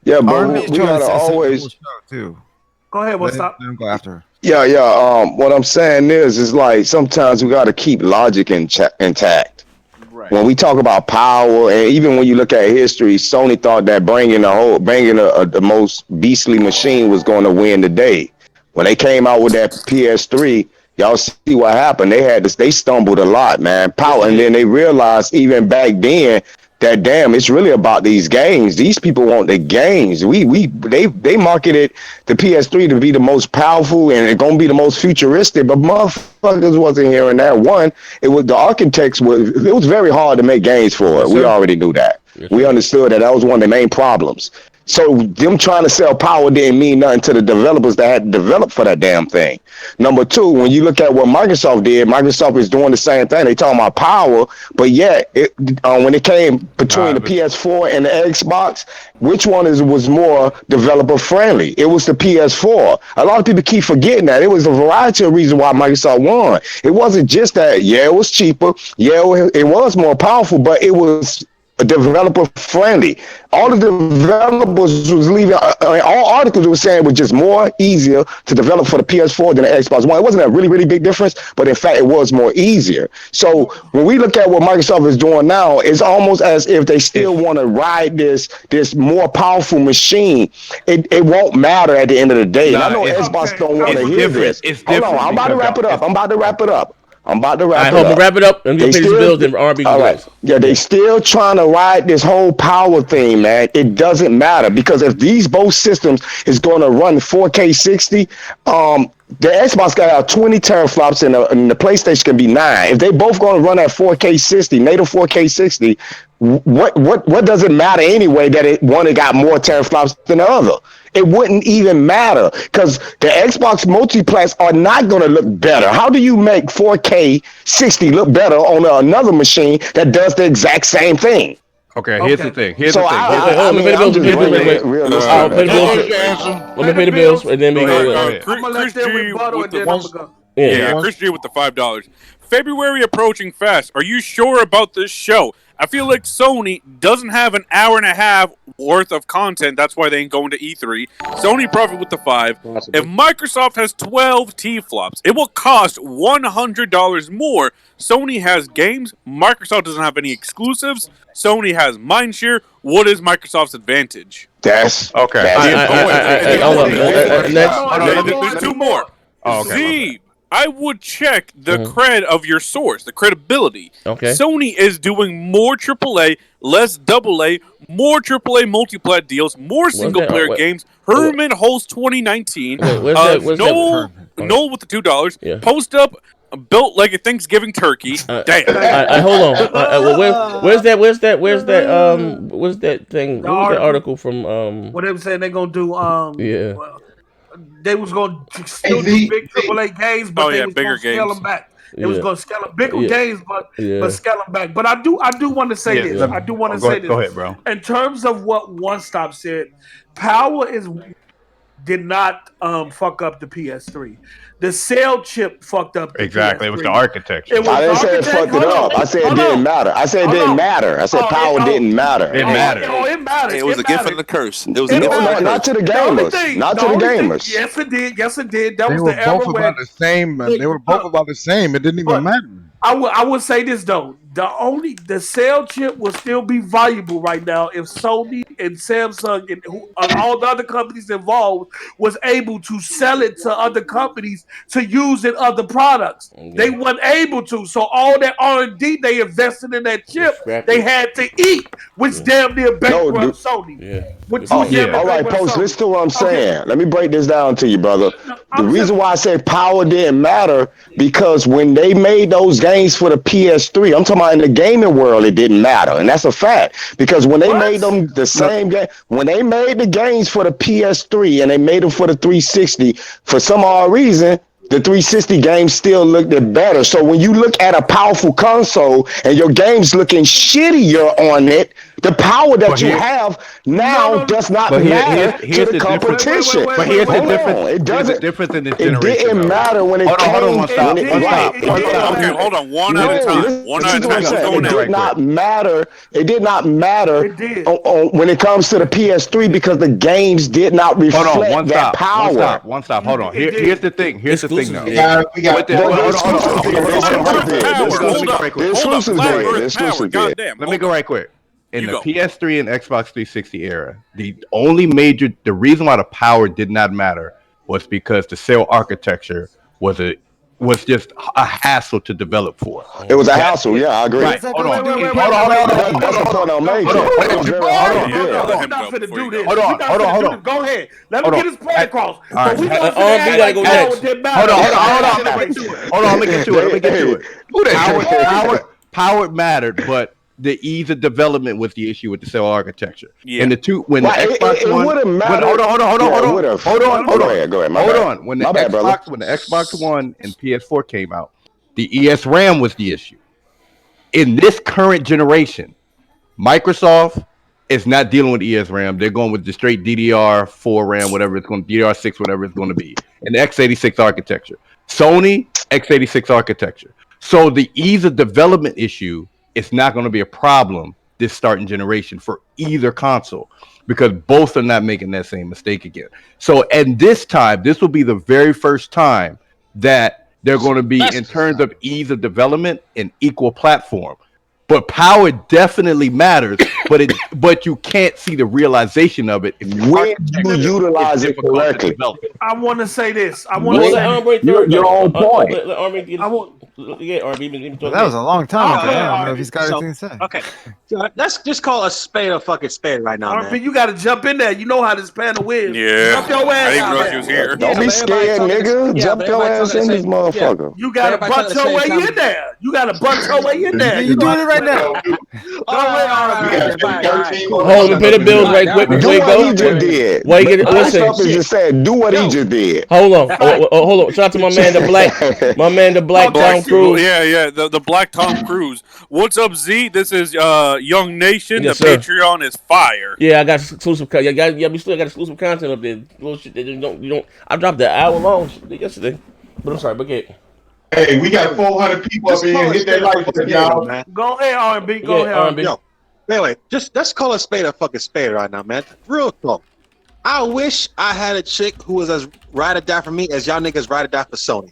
Yeah, but we gotta always too. Go ahead, one stop. Go after her. Yeah. What I'm saying is like sometimes we got to keep logic intact. Right. When we talk about power, and even when you look at history, Sony thought that bringing the most beastly machine was going to win the day. When they came out with that PS3, y'all see what happened. They stumbled a lot, man. Power, and then they realized even back then that damn, it's really about these games. These people want the games. They marketed the PS3 to be the most powerful and it's gonna be the most futuristic, but motherfuckers wasn't hearing that. One, it was very hard to make games for it. We already knew that. We understood that was one of the main problems. So them trying to sell power didn't mean nothing to the developers that had to develop for that damn thing. Number two, when you look at what Microsoft did, Microsoft is doing the same thing. They talking about power, but yet when it came between the PS4 and the Xbox, which one was more developer friendly? It was the PS4. A lot of people keep forgetting that. It was a variety of reasons why Microsoft won. It wasn't just that, it was cheaper. It was more powerful, but it was developer friendly. All the developers was leaving. All articles were saying it was just more easier to develop for the PS4 than the Xbox One. It wasn't a really, really big difference, but in fact, it was more easier. So when we look at what Microsoft is doing now, it's almost as if they still want to ride this more powerful machine. It won't matter at the end of the day. And I know Xbox don't want to hear this. Hold on, I'm about to wrap it up. I'm about to wrap it up. I'm about to wrap it up. Wrap it up. And pay bills and RB. All right. Yeah, they still trying to ride this whole power thing, man. It doesn't matter because if these both systems is going to run 4K 60, the Xbox got out 20 teraflops and the PlayStation can be 9. If they both going to run at 4K 60, native 4K 60, what does it matter anyway that one got more teraflops than the other? It wouldn't even matter because the Xbox multiplats are not going to look better. How do you make 4K 60 look better on another machine that does the exact same thing? Okay, here's the thing. Let me pay the bills, and then we go. I'm gonna let them rebuttal, and then I'm gonna go. Yeah, Chris G with the $5. February approaching fast. Are you sure about this show? I feel like Sony doesn't have an hour and a half worth of content. That's why they ain't going to E3. Sony profit with the 5. If Microsoft has 12 T-flops, it will cost $100 more. Sony has games. Microsoft doesn't have any exclusives. Sony has mindshare. What is Microsoft's advantage? That's okay. There's two more. Z. I would check the cred of your source, the credibility. Okay. Sony is doing more AAA, less AA, more AAA multiplayer deals, more single-player games. Herman hosts 2019. Noel with the $2. Yeah. Post up, built like a Thanksgiving turkey. Damn. Hold on. Where's that thing? What was that article from? What they were saying they're gonna do? Yeah. They was going to still do big AAA games, but they was going to scale them back. They was going to scale them bigger games, but scale them back. But I do want to say this. I do want to say this. Go ahead, bro. In terms of what One Stop said, power did not fuck up the PS3. The cell chip fucked up. Exactly. PS3. It was the architecture. I didn't say it fucked it up. I said it didn't matter. I said it didn't matter. I said power didn't matter. It mattered. It mattered. It was a gift and a curse. It was a gift and a curse. Not to the gamers. Not to the gamers. Yes, it did. Yes, it did. That They was were the era both where about the same, man. They were both about the same. It didn't even matter. I would say this though. The cell chip will still be valuable right now if Sony and Samsung and all the other companies involved was able to sell it to other companies to use in other products. They weren't able to. So all that R&D they invested in that chip, they had to eat, which damn near bankrupt Sony. All right, Post, listen to what I'm saying. Let me break this down to you, brother. The reason why I say power didn't matter because when they made those games for the PS3, I'm talking about in the gaming world, it didn't matter, and that's a fact. Because when they made them the same game, when they made the games for the PS3 and they made them for the 360, for some odd reason, the 360 games still looked better. So when you look at a powerful console and your game's looking shittier on it, the power that you have now does not matter to the competition. But here's the difference. It doesn't. Difference in this generation. It didn't matter when it came. Hold on, stop. Okay, hold on. One at a time. One at a time. It did not matter. It did not matter when it comes to the PS3 because the games did not reflect that power. One stop. Hold on. Here's the thing. Here's the thing, though. We got Let me go right quick. In the PS3 and Xbox 360 era, the reason why the power did not matter was because the cell architecture was just a hassle to develop for. It was a hassle, yeah, I agree. Right. Hold on. That's the point I'm making. Hold on. Go ahead. Let me get this point across. Hold on. Let me get to it. Power mattered, but the ease of development was the issue with the cell architecture. Yeah. And the two when Well, the Xbox it One. would've mattered. Hold on. Go ahead. My bad. When the My bad, brother. When the Xbox One and PS4 came out, the ESRAM was the issue. In this current generation, Microsoft is not dealing with ESRAM. They're going with the straight DDR4 RAM, whatever it's going to DDR6, whatever it's going to be, and the x86 architecture. Sony x86 architecture. So the ease of development issue is not going to be a problem this starting generation for either console because both are not making that same mistake again. So at this time, this will be the very first time that they're going to be in terms of ease of development and equal platform. But power definitely matters, but you can't see the realization of it if when you utilize it correctly. I want to say this. Your own point. That was a long time ago. I don't know if he's got anything to say. Okay, so let's just call a spade a fucking spade right now, man. You got to jump in there. You know how this panel is. Yeah. Jump your ass I didn't out know there. she was here. Don't be scared, nigga. Jump your ass in this motherfucker. You got to butt your way in there. You got to butt your way in there. You're doing it right now. Hold on, pay the bills right quick before you Do go. what he just did. Why you get listen? Just said, do what he just did. Hold on, hold on. Shout out to my man, the Black Tom Cruise. Yeah, the Black Tom Cruise. What's up, Z? This is Young Nation. Yes, the sir. Patreon is fire. Yeah, I got exclusive. We still got exclusive content up there. Little shit that you don't. I dropped the hour long yesterday, but I'm sorry, but get. Hey, we got 400 people up in here. Hit that like button, y'all. Go ahead, R&B. Go ahead, R&B. Yo, anyway, just let's call a spade right now, man. Real talk. I wish I had a chick who was as ride or die for me as y'all niggas ride or die for Sony.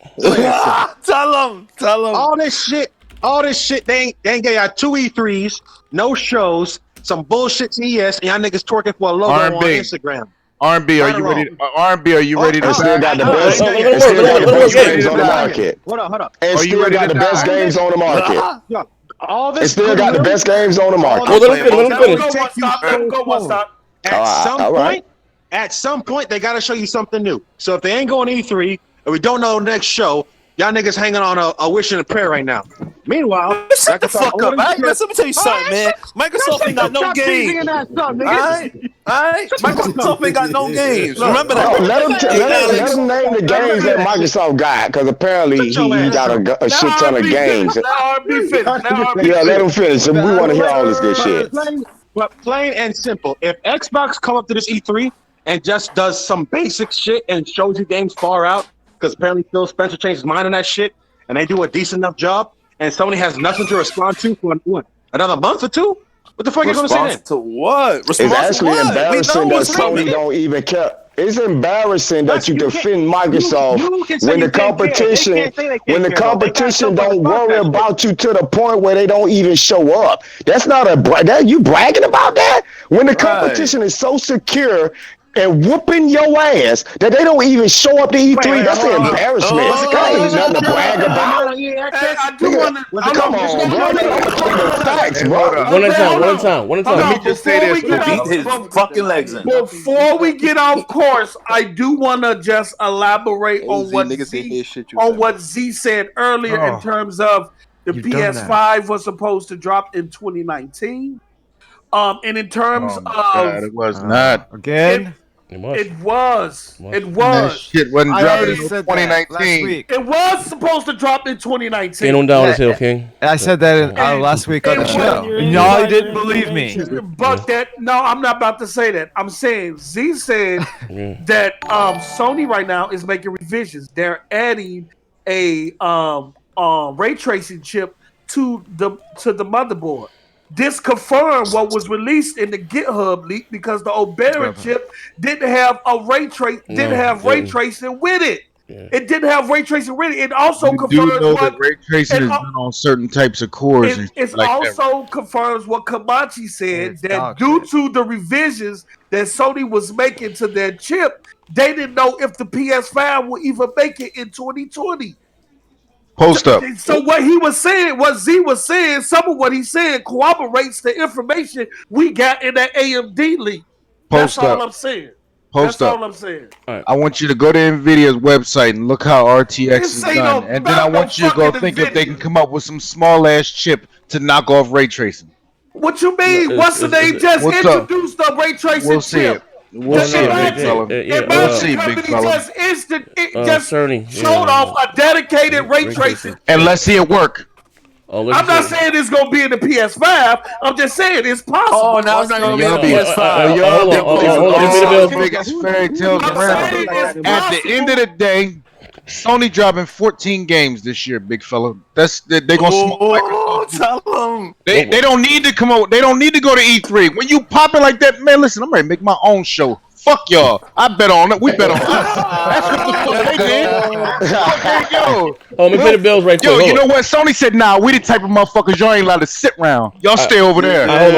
Tell them. All this shit. They ain't get y'all 2 E3s, no shows, some bullshit CES, and y'all niggas twerking for a logo on Instagram. R&B, are you ready? R&B, are you ready to still got the best games on the market. Hold on. And still got the best games on the market. All this. It still got the best games on the market. Let him finish. At some point, they got to show you something new. So if they ain't going E3, and we don't know the next show, y'all niggas hanging on a wish and a prayer right now. Meanwhile, shut the fuck up. Let me tell you something, man. Microsoft ain't got no games. Alright? Microsoft ain't got no games. Remember that. Let him name the games that Microsoft got, because apparently he got a shit ton of games. Yeah, let him finish. We want to hear all this good shit. But plain and simple, if Xbox come up to this E3 and just does some basic shit and shows you games far out, because apparently Phil Spencer changed his mind on that shit, and they do a decent enough job, and Sony has nothing to respond to for what, another month or two? What the fuck are you going to say then? To what? It's actually embarrassing that Sony don't even care. It's embarrassing that you defend Microsoft when the competition don't worry about you to the point where they don't even show up. That's not you bragging about that? When the competition is so secure and whooping your ass that they don't even show up to E3, that's an embarrassment. That ain't nothing to brag about. Come on, bro. Facts, bro. One at a time. Let me just say this. Beat his fucking legs in. Before we get off course, I do want to just elaborate on what Z said earlier in terms of the PS5 was supposed to drop in 2019. And in terms of it was not again. It was. That shit wasn't dropping in 2019. It was supposed to drop in 2019. Ain't on down this hill, King. I said that last week on the show. Y'all didn't believe me. But I'm not about to say that. I'm saying Z said that Sony right now is making revisions. They're adding a ray tracing chip to the motherboard. This confirmed what was released in the GitHub leak because the Oberyn chip didn't have ray tracing with it. Yeah. It didn't have ray tracing with it. It also confirms that ray tracing is done on certain types of cores. It also confirms what Kamachi said, that due to the revisions that Sony was making to their chip, they didn't know if the PS5 would even make it in 2020. Post up. So what he was saying, what Z was saying, some of what he said corroborates the information we got in that AMD leak. That's all I'm saying. All I'm saying. I want you to go to NVIDIA's website and look how RTX is done. And then I want you to go think if they can come up with some small ass chip to knock off ray tracing. What you mean? What's the name just introduced the ray tracing We'll see chip? it. We'll see it, big fella. We'll see, big fella. Just showed off a dedicated ray tracing. And let's see it work. I'm not saying it's gonna be in the PS5. I'm just saying it's possible. Oh, now it's not gonna be in the PS5. Y'all biggest fairy tales around. At the end of the day, Sony dropping 14 games this year, big fella. They gonna smoke Microsoft. Tell them. They don't need to come out. They don't need to go to E3. When you pop it like that, man, listen, I'm ready to make my own show. Fuck y'all. I bet on it. We bet on it. That's what the fuck they did. Yo. Oh, let me pay the bills right quick. Yo, you know what? Sony said, nah, we the type of motherfuckers y'all ain't allowed to sit around. Y'all stay over there. Hold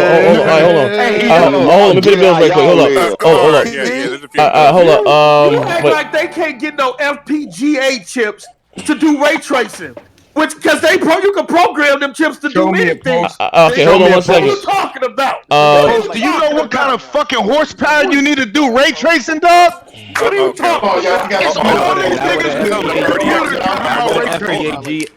on. Let me pay the bills right quick. Hold up. Hold up. You act like they can't get no FPGA chips to do ray tracing. Because you can program them chips to do anything. Okay, hold on 1 second. What are you talking about? Do you know what kind of fucking horsepower you need to do ray tracing, dog? What are you talking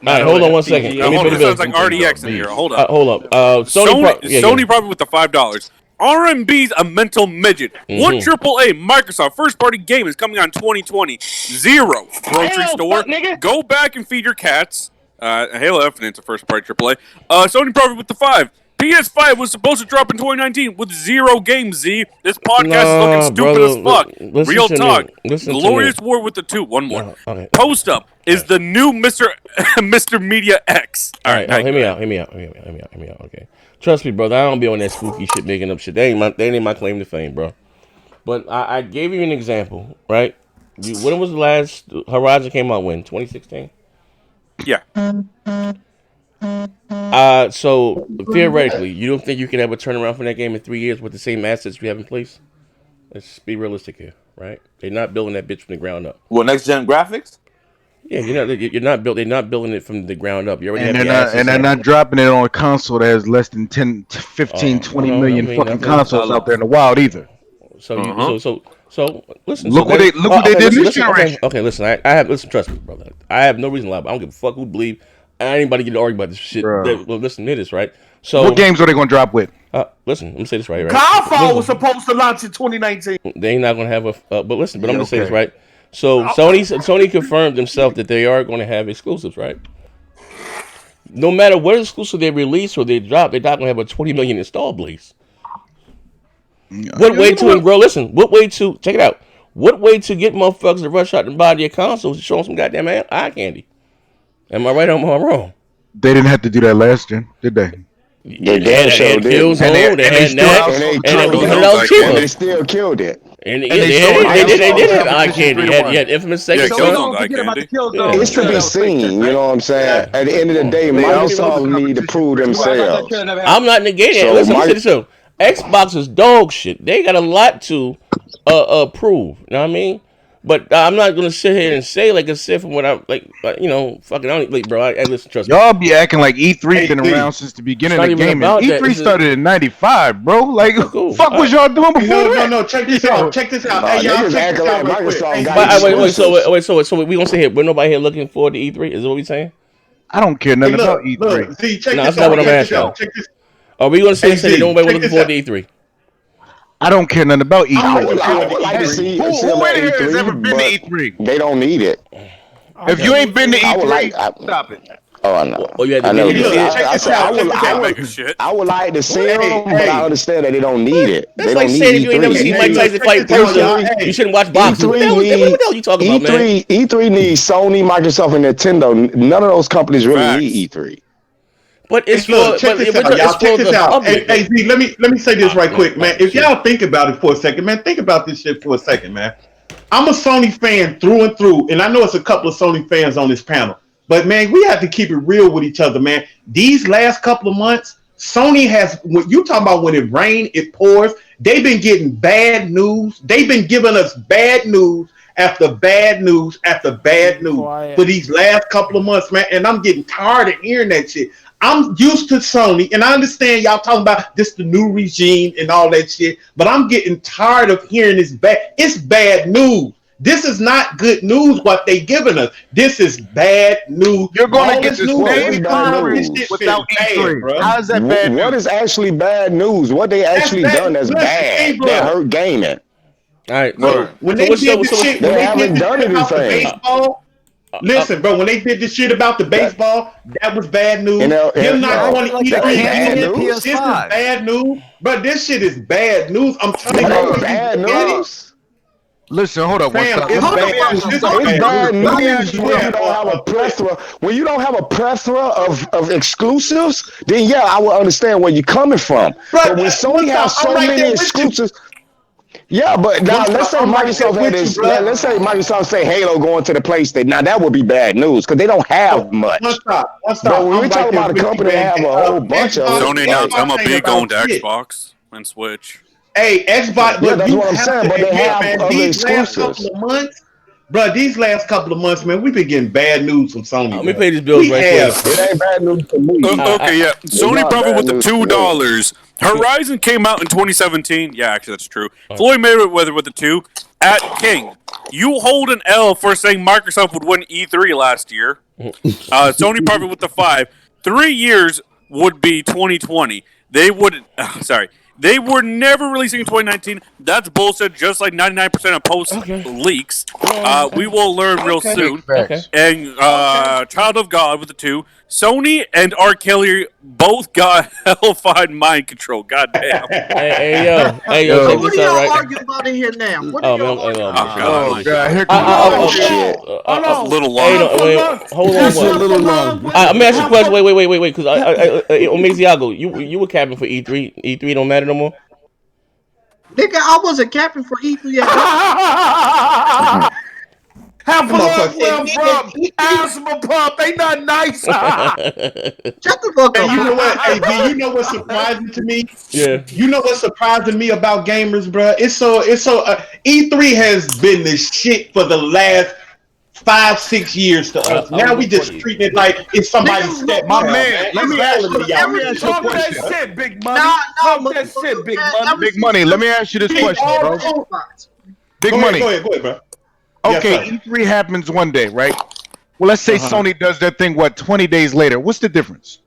Alright, hold on 1 second. It sounds like RDX in here. Hold up. Hold up. Sony probably with the $5. RMB's a mental midget. One AAA Microsoft first-party game is coming on 2020. 0 grocery store. Go back and feed your cats. Halo Infinite's a first-party AAA. Sony probably with the 5. PS5 was supposed to drop in 2019 with 0 games, Z. This podcast is looking stupid as fuck. Real talk. Glorious War with the 2. One more. Post Up is the new Mr. Media X. All right, hear me out. Okay. Trust me, brother. I don't be on that spooky shit, making up shit. They ain't my claim to fame, bro. But I gave you an example, right? When was the last Horizon came out? When? 2016? Yeah. So theoretically, you don't think you can have a turnaround from that game in 3 years with the same assets we have in place? Let's be realistic here, right? They're not building that bitch from the ground up. Well, next gen graphics? Yeah, they're not building it from the ground up. You already they're not dropping it on a console that has less than 10, 15, 20 million fucking consoles out there in the wild either. So listen. Look what they did this generation. Okay, listen. Listen. Trust me, brother. I have no reason to lie. I don't give a fuck who believe. Anybody get to argue about this shit. Listen to this, right? So what games are they going to drop with? Listen, let me say this right. Godfall was supposed to launch in 2019. They ain't not going to have but I'm going to say this right. So Sony confirmed themselves that they are going to have exclusives, right? No matter what exclusive they release or they drop, they're not going to have a 20 million install base. What way to check it out? What way to get motherfuckers to rush out and buy their consoles to show them some goddamn eye candy? Am I right or am I wrong? They didn't have to do that last gen, did they? They damn sure did. And they still killed it. And they did have eye candy. You had Infamous Second Son. It's to be seen, you know what I'm saying? At the end of the day, Microsoft need to prove themselves. I'm not negating it. Listen, Xbox is dog shit. They got a lot to prove. You know what I mean? But I'm not gonna sit here and say like I said from what I'm fucking. I don't like, bro. I listen, trust me. Y'all be acting like E3 been around since the beginning of the game. E3 started in '95, bro. Like, fuck was y'all doing before? No. Check this out. Hey, y'all check this out. Wait. So we gonna sit here? But nobody here looking forward to E3? Is that what we saying? I don't care nothing about E3. No, that's not what I'm asking. Are we gonna say that nobody looking forward to E3? I don't care nothing about E3. I would like to see who in here has ever been to E3? They don't need it. If you ain't been to E3, stop it. Oh, no. I would like to see them, but I understand that they don't need it. That's like saying if you ain't never seen Mike Tyson fight in person, you shouldn't watch boxing. What the hell you talking about, man? E3 needs Sony, Microsoft, and Nintendo. None of those companies really need E3. But it's check this out. Hey, Z, let me say this right quick, man. If y'all think about it for a second, man, think about this shit for a second, man. I'm a Sony fan through and through, and I know it's a couple of Sony fans on this panel. But man, we have to keep it real with each other, man. These last couple of months, Sony has, when you talking about when it rains, it pours. They've been getting bad news. They've been giving us bad news after bad news after bad news for these last couple of months, man. And I'm getting tired of hearing that shit. I'm used to Sony, and I understand y'all talking about this the new regime and all that shit, but I'm getting tired of hearing this bad. It's bad news. This is not good news. What they giving us, this is bad news. You're going to get this same conference without E3. Bro. How is that bad news? What is actually bad news? What they actually done that's bad that hurt gaming? All right, bro. When they did the shit, when they did the shit about the baseball. Listen, bro. When they did the shit about the baseball, that was bad news. Him not going to E3 this is bad news. But this shit is bad news. I'm telling you, bad news. Listen, hold up. It's bad news when you don't have a plethora. When you don't have a plethora of exclusives, then yeah, I will understand where you're coming from. But when Sony has so many exclusives. Yeah, but now let's say Microsoft had this. Let's say Microsoft say Halo going to the PlayStation. Now that would be bad news because they don't have much. But when we talk about a company that have a whole bunch of Sony announced I'm a big on Xbox and Switch. Hey, Xbox. Yeah, that's what I'm saying. But they have other exclusives. These last couple of months, man, we've been getting bad news from Sony. Let me pay these bills right quick. It ain't bad news for me. Okay, yeah. Sony profit with the $2. Horizon came out in 2017. Yeah, actually, that's true. Floyd Mayweather with the 2. At King, you hold an L for saying Microsoft would win E3 last year. Sony profit with the 5. 3 years would be 2020. They would. They were never releasing in 2019. That's bullshit, just like 99% of post leaks. We will learn real soon. And Child of God with the 2. Sony and R. Kelly both got hellfied mind control. God damn. Hey, yo. What are y'all arguing about in here now? What are y'all arguing about? God. Here comes a little long. Hold on. A little long. Let me ask you a question. Wait. Because Omeziago, you were capping for E3. E3 don't matter no more? Nigga, I wasn't capping for E3 at Have blood well from asthma pump. Ain't nothing nice. Shut the fuck up. You know what? Hey, D, you know what's surprising to me? Yeah. You know what's surprising me about gamers, bro? It's so. E3 has been the shit for the last 5-6 years to us. Now we just treating it like it's somebody's step. My man, let me ask you Talk a that question. shit, big money. Talk that shit, big money. Big money. Let me ask you this question, bro. Big money. Go ahead, bro. Okay, yes, E3 happens one day, right? Well, let's say Sony does their thing, 20 days later? What's the difference?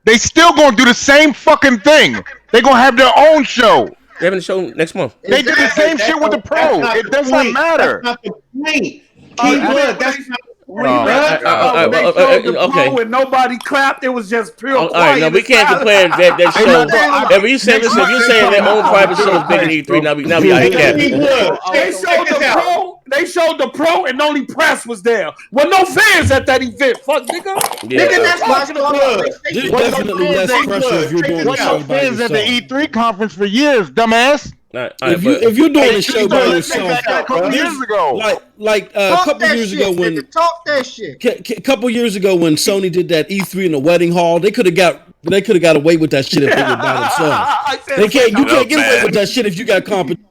They still gonna do the same fucking thing. They gonna have their own show. They having a show next month. They do the same shit with the Pro. It does not matter. That's not the point. That's not okay. When nobody clapped, it was just pure. All right, no, we can't compare that show. If you say their own private show is bigger than E3, now we out here. They showed the Pro, and only press was there. Well, no fans at that event. Fuck, nigga. Yeah. Nigga, that's what's going on. There's definitely less pressure if you're doing a show by fans at the yourself. E3 conference for years, dumbass. If you're doing a show by yourself, a couple years ago, like a couple years ago when talk that shit. A couple years ago when Sony did that E3 in the wedding hall, they could have got away with that shit if they were by themselves. You can't get away with that shit if you got competition.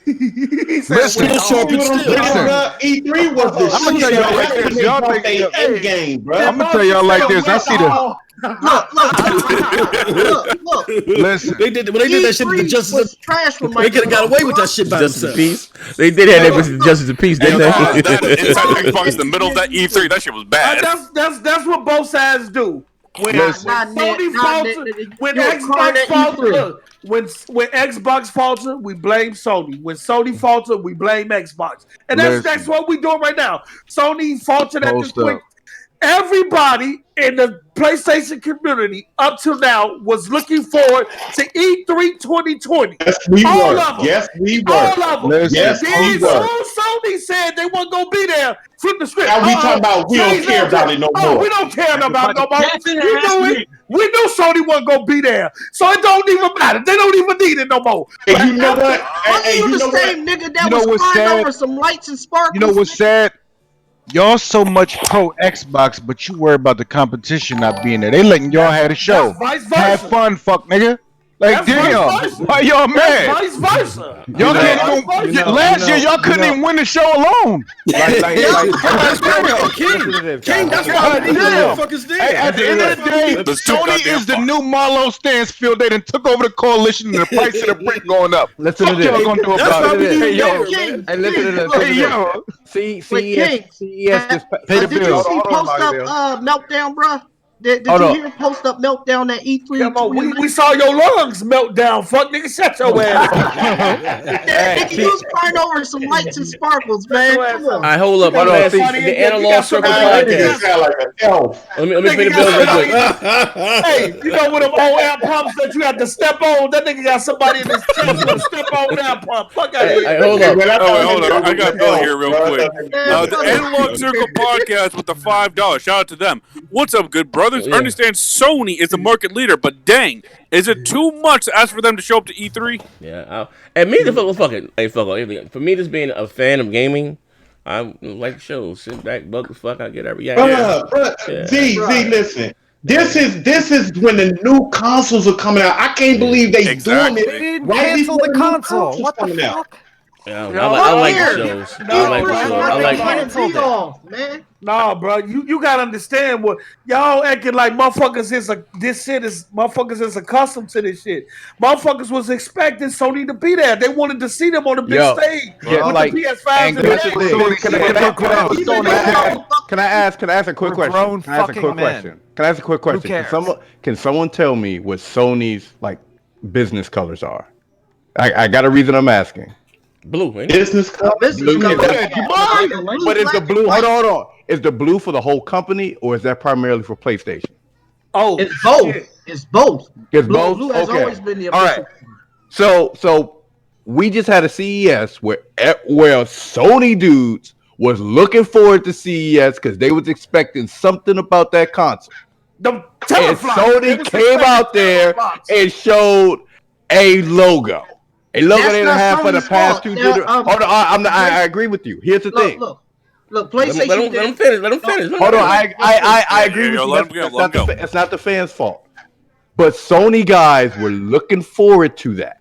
Listen, E3 was the I'm gonna tell y'all like this. Y'all think end game, bro. I'm gonna tell y'all like this. I see the. Look. Listen, they did that shit with the Justice of trash for They could have got away with that shit by Justice of themselves. Peace. They did have that with Justice of Peace, didn't they? Inside Xbox, the middle of that E3, that shit was bad. That's what both sides do. When Sony falters, when Xbox falters, when Xbox falters, we blame Sony. When Sony falters, we blame Xbox, and that's what we doing right now. Sony faltered at this point. Everybody in the PlayStation community up till now was looking forward to E3 2020. Yes, we all were. Of them. Yes, we were. All of them. Listen, yes, we were. Sony said they weren't gonna be there. Flip the script. Now we talking about we don't care about it no more. We don't care about it no more. You knew it. We knew Sony wasn't gonna be there, so it don't even matter. They don't even need it no more. Hey, you know what? You the same nigga that was crying over some lights and sparkles. You know what's sad? Y'all so much pro Xbox, but you worry about the competition not being there. They letting y'all have a show. Vice versa. Have fun, fuck nigga. Like, damn, why y'all mad? Vice versa. Y'all can't go. Last year, y'all couldn't even win the show alone. King, that's why these motherfuckers did. At the end of the day, Sony is the new Marlo Stansfield. They done took over the coalition and the price of the brick going up. Listen to this. Y'all gonna do about it? Hey, yo. Hey, listen to this. Hey, yo. CES just pay the Did bill. you see post up meltdown, bro? Did you hear post up meltdown at E3? Come on, we saw your lungs melt down. Fuck nigga, shut your ass. You was crying over some lights and sparkles, man. Come on. All right, hold up. The Analog Circle podcast. Let me pay the bill real quick. Hey, you know what them old air pumps that you have to step on? That nigga got somebody in his chest to step on that pump. Fuck out of here. Hold up. Hold on. I got Bill here real quick. The Analog Circle podcast with the $5. Shout out to them. What's up, good brothers? I understand Sony is the market leader, but dang, is it too much to ask for them to show up to E3? Yeah, and me, fuck it. For me, just being a fan of gaming, I like shows. Sit back, bug the fuck, I get every Z, listen. This is when the new consoles are coming out. I can't believe they doing it. They didn't cancel the console. What the fuck? Yeah, I like the shows. I like the man. Nah, bro, you gotta understand what y'all acting like. Motherfuckers motherfuckers is accustomed to this shit. Motherfuckers was expecting Sony to be there. They wanted to see them on the big stage with like, the PS5. Can I ask a quick question? Can I ask a quick question? Can someone tell me what Sony's like business colors are? I got a reason I'm asking. Blue, business color. But is the blue? Hold on. Is the blue for the whole company, or is that primarily for PlayStation? Oh, it's both. It's both. It's both. Blue has always been the all right. So we just had a CES where Sony dudes was looking forward to CES because they was expecting something about that console. And Sony came out there and showed a logo. A logo they didn't have for the past 2 years. I agree with you. Here's the thing. Look, PlayStation. Let him finish. Hold on. I agree with you. It's not the fans' fault. But Sony guys were looking forward to that.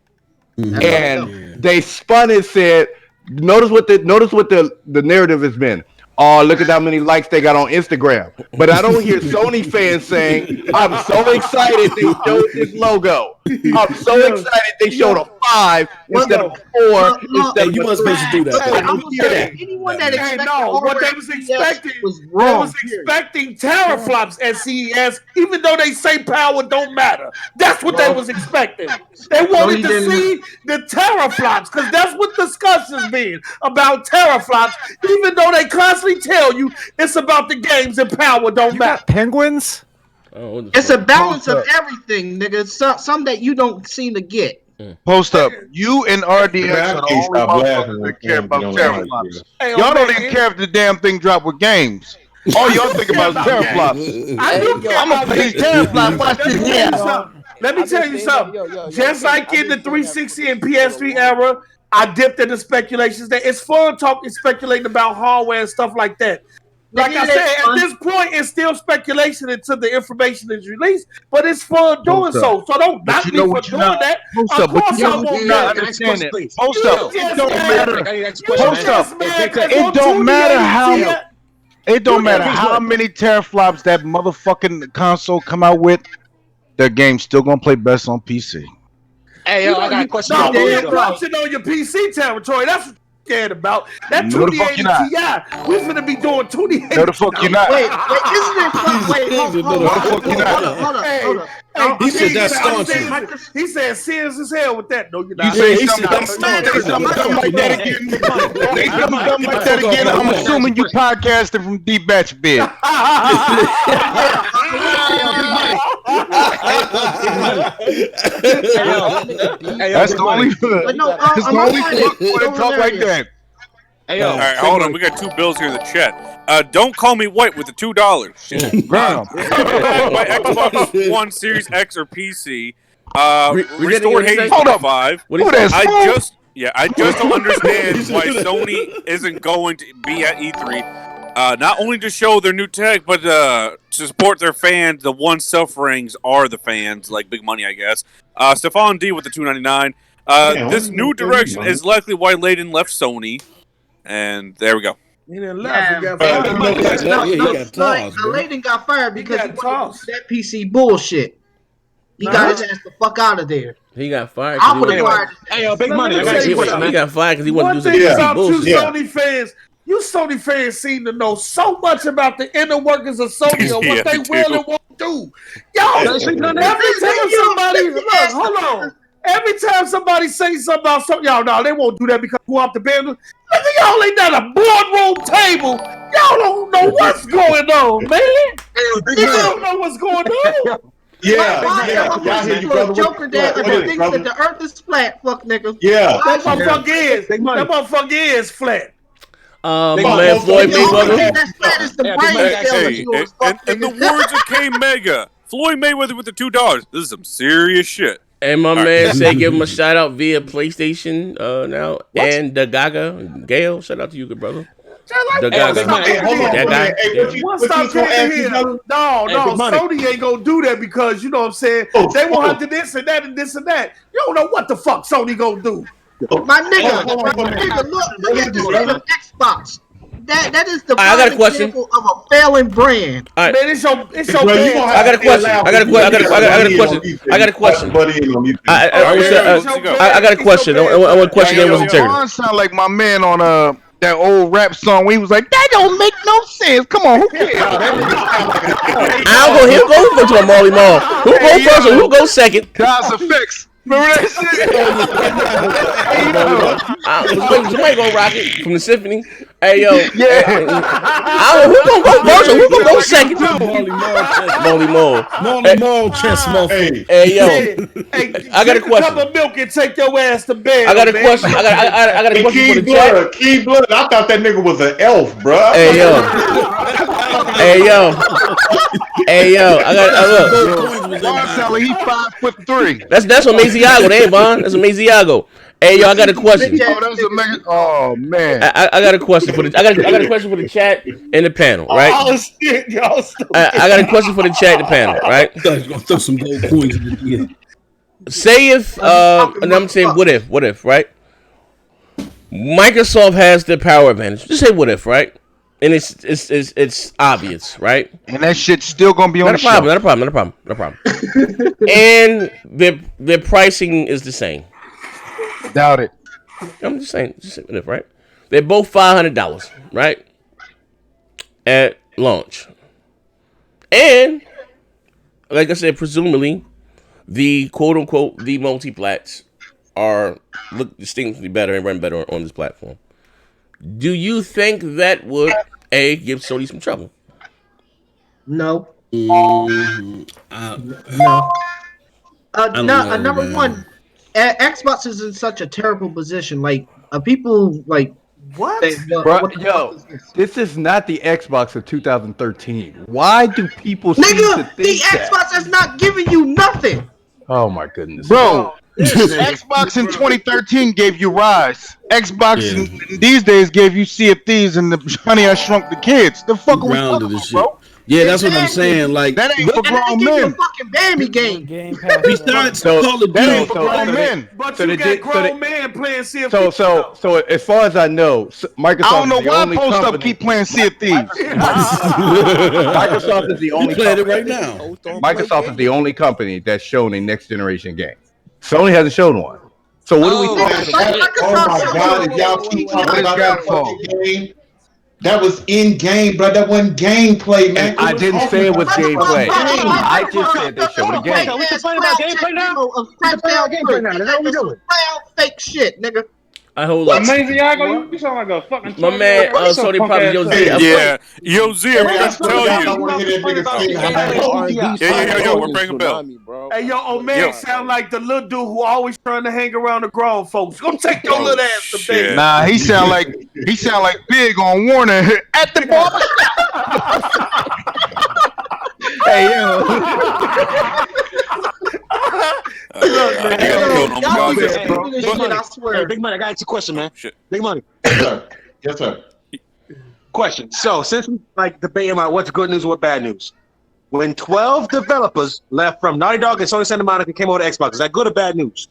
And they spun and said, notice what the narrative has been. Oh, look at how many likes they got on Instagram. But I don't hear Sony fans saying, I'm so excited they showed this logo. I'm so excited they showed a 5 instead of 4. You weren't supposed to do that. Anyone that expected what they was expecting was wrong. They was expecting teraflops at CES, even though they say power don't matter. That's what they was expecting. They wanted to see the teraflops because that's what discussion's been about teraflops, even though they constantly tell you it's about the games and power don't matter. Penguins? It's a balance of everything, nigga. Some that you don't seem to get. Post up. You and RDX are the only motherfuckers that care about teraflops. Y'all don't even care if the damn thing drop with games. All y'all think about is teraflops. I'm gonna play teraflops. Watch this. Let me tell you something. Just like in the 360 and PS3 era, I dipped into speculations. That it's fun speculating about hardware and stuff like that. Like I said, at this point, it's still speculation until the information is released, but it's fun doing so. So don't knock me for doing that. Of course I won't understand it. Post up. It don't matter. Post up. It don't matter how. It don't matter how many teraflops that motherfucking console come out with. The game's still gonna play best on PC. Hey, yo, I got a question. No, we're crouching on your PC territory. That's what I'm scared about. That 2080 Ti, we're finna be doing 2080. No, the fuck you not. Wait, isn't it fun? Wait, hold up. He said that's staunch. He said serious as hell with that. No, you're not. You say something like that again. Say something like that again. I'm assuming you podcasting from Deep Batch Bed. That's the only talk like that. Hey, all right, hold on. We got 2 bills here in the chat. Don't call me white with the $2. Shit. My Xbox One Series X or PC. Restored Hades 5. I just don't understand why Sony isn't going to be at E3. not only to show their new tech, but to support their fans. The one sufferings are the fans, like big money, I guess. Stefan D with the $2.99. This new direction is likely why Layden left Sony, and there we go. He didn't left. He got fired. Layden got fired because he wanted that PC bullshit. He got his ass the fuck out of there. He got fired. I would have fired. Hey, yo, big money. He got fired because he wanted to do some bullshit. You Sony fans seem to know so much about the inner workings of Sony and what they will and won't do. Every time somebody says something about something, y'all know they won't do that because who off the band. Nigga, y'all ain't at a boardroom table. Y'all don't know what's going on, man. You don't know what's going on. Joker that thinks that the earth is flat. Fuck nigga. Yeah, that motherfucker is flat. Man, Floyd Mayweather. In the words of K Mega, Floyd Mayweather with the $2. This is some serious shit. And my man said give him a shout out via PlayStation now. What? And the Gaga. Gail, shout out to you, good brother. The Gaga. No, Sony ain't gonna do that because you know what I'm saying? They won't have to this and that and this and that. You don't know what the fuck Sony gonna do. My nigga, look at the state of Xbox. That is the I got a question of a failing brand. All right. Man, it's your brand. I got a question. I got a question. I got a question. I want a question that was integrity. Ron sound like my man on that old rap song where he was like, that don't make no sense. Come on, who cares? I'll go. He'll go to a Molly Mall. Who go first or who go second? Cause effects. Remember that shit? Somebody gonna rock it from the symphony. Hey yo, who gonna go first or who gonna go second? Molly Mall chest muffin. Hey yo, I got a question. Cup of milk and take your ass to bed. I got a question. I got a question for the chat. Key Blood. I thought that nigga was an elf, bro. Hey yo. I got. He 5'3". That's Amaziago. They ain't Von. That's Amaziago. Hey yo, I got a question. Oh man. I got a question for the. I got a question for the chat and the panel, right? Oh shit, y'all. I got a question for the chat and the panel, right? You guys gonna throw some gold coins in the end. Say if, and I'm saying what if, right? Microsoft has the power advantage. Just say what if, right? And it's obvious, right? And that shit's still gonna be on the show. Not a problem. And their pricing is the same. Doubt it. I'm just saying what if, right? They're both $500, right? At launch. And like I said, presumably the quote unquote the multi-plats look distinctly better and run better on this platform. Do you think that would give Sony some trouble? No. No. Number one, Xbox is in such a terrible position. Like people like what? This is not the Xbox of 2013. Why do people seem to think the Xbox is not giving you nothing? Oh my goodness, bro. Xbox in 2013 gave you Rise. Xbox in these days gave you Sea of Thieves and the Honey I Shrunk the Kids. The fuck are we talking about, bro? Yeah, that's what I'm saying. Like that ain't for grown men. Fucking Bambi game. Besides Call of Duty, for grown men. But you got grown men playing Sea of Thieves. So as far as I know, Microsoft. I don't know why Post Up keep playing Sea of Thieves. Microsoft is the only. Playing it right now. Microsoft is the only company that's shown a next generation game. Sony hasn't shown one. So what do we think? Oh my God! If y'all keep talking about that fucking game. That was in game, bro. That wasn't gameplay, man. I didn't say it was gameplay. I just said they showed a game. We complaining about gameplay now? We complaining about gameplay now. That's what we doing. Fake shit, nigga. Hold up. Amaziago, you sound like a fucking. My man, Sony probably Yo Z. Yeah, Yo Z, I'm gonna tell you. Yo, we're bringing Bill. Hey, yo, Omeg sound like the little dude who always trying to hang around the grown folks. Go take your little ass to bed. Nah, he sound like Big on Warner at the barber. Hey, yo. I swear. Hey, Big Money, I got you a question, man. Shit. Big Money. Yes, sir. Question. So since we like debating about what's good news and what bad news, when 12 developers left from Naughty Dog and Sony Santa Monica came over to Xbox, is that good or bad news?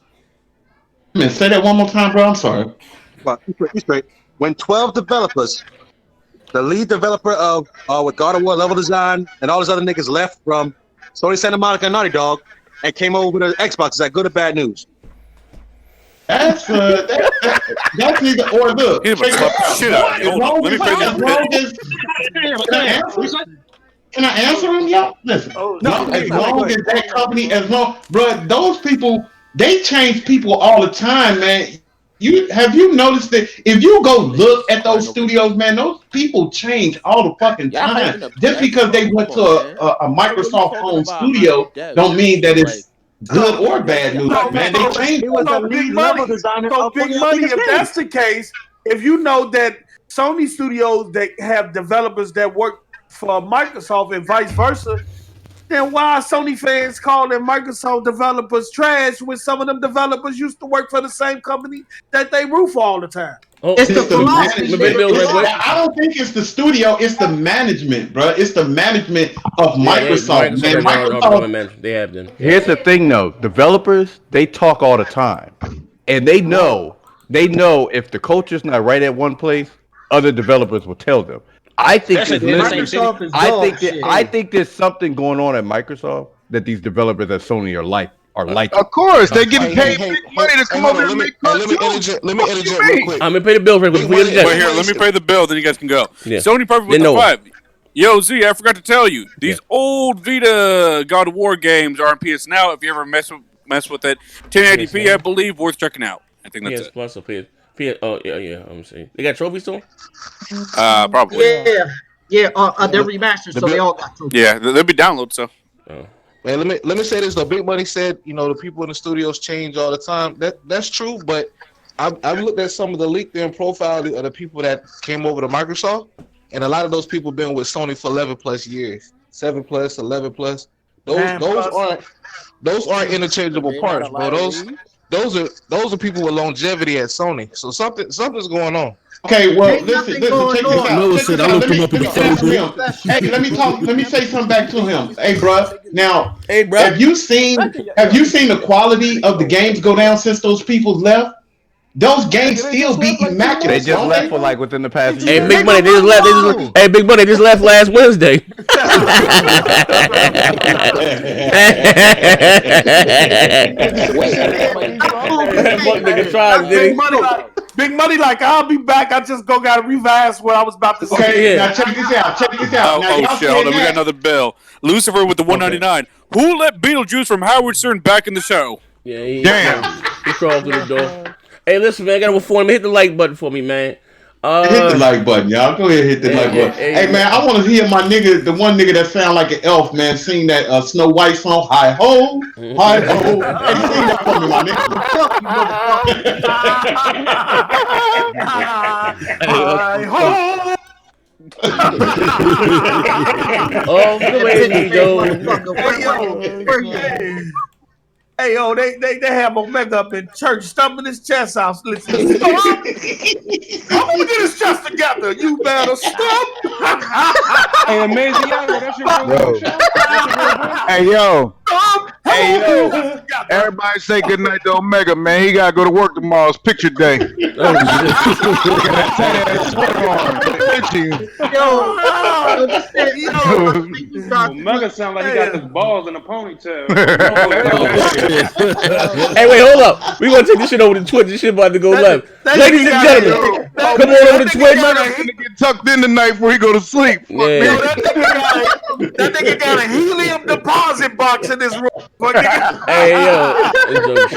Man, say that one more time, bro. I'm sorry. Well, you straight. When 12 developers, the lead developer of with God of War, Level Design, and all those other niggas left from Sony Santa Monica and Naughty Dog and came over to Xbox, is that good or bad news? That's neither or. Look, check it out. Can I answer him, y'all? Listen, as long as that company, bro, those people, they change people all the time, man. Have you noticed that if you go look at those studios, man, those people change all the fucking time. Just because they went to a Microsoft home studio, don't mean that it's good or bad news, man. They change. Big money. So big money. If that's the case, if you know that Sony studios that have developers that work for Microsoft and vice versa, then why are Sony fans calling Microsoft developers trash when some of them developers used to work for the same company that they root for all the time? It's the I don't think it's the studio. It's the management, bro. It's the management of Microsoft. Microsoft, they have them. Here's the thing, though. Developers, they talk all the time, and they know if the culture's not right at one place, other developers will tell them. I think there's something going on at Microsoft that these developers at Sony are like. Of course, they're getting paid big money to come over and make Let me interject real quick. I'm gonna pay the bill real quick. Wait here, let me pay the bill, then you guys can go. Yeah. Sony Perfect with the 5. Yo, Z, I forgot to tell you, these old Vita God of War games are on PS Now. If you ever mess with it, 1080p, I believe, worth checking out. I think that's it. Plus, oh yeah. I'm saying they got trophies still. Probably. Yeah. They're remastered, so they all got trophies. Yeah, they'll be downloaded. So. Oh. Man, let me say this though. Big Money said, the people in the studios change all the time. That's true, but I've looked at some of the LinkedIn profile of the people that came over to Microsoft, and a lot of those people been with Sony for 11 plus years, 7 plus, 11 plus. Those aren't interchangeable parts, bro. Those are people with longevity at Sony. So something's going on. Okay, well, listen, check this out. Hey, let me say something back to him. Hey, bro. Now, have you seen the quality of the games go down since those people left? Those games still be immaculate. They just left for like within the past year. Hey, Big Money, they just left. Hey, Big Money, they just left last Wednesday. Big money, like I'll be back. I just gotta revise what I was about to say. Okay, now check this out. Oh shit! Hold on, we got another bill. Lucifer with the 199. Who let Beetlejuice from Howard Stern back in the show? Yeah, he crawled through the door. Hey, listen, man, I got to inform me. Hit the like button for me, man. Hit the like button, y'all. Go ahead, hit the like button. Hey, man, I want to hear my nigga, the one nigga that sound like an elf, man, sing that Snow White song, Hi Ho, Hi Ho. Hey, sing that for me, my nigga. Hi Ho. Oh, the way we go. Hey, yo, they have Omega up in church, stumping his chest out. Listen, I'm gonna get his chest together. You better stop. Hey, Amazing Yago, that's your real show? Hey, yo. Everybody say goodnight to Omega, man. He gotta go to work tomorrow. It's picture day. Omega sound like he got his balls in a ponytail. Hey, wait, hold up. We're going to take this shit over to Twitch. This shit about to go live. Ladies and gentlemen, come on over to Twitch. He's gonna get tucked in tonight before he go to sleep. Yeah. That nigga got a helium deposit box in this room. Hey, yo.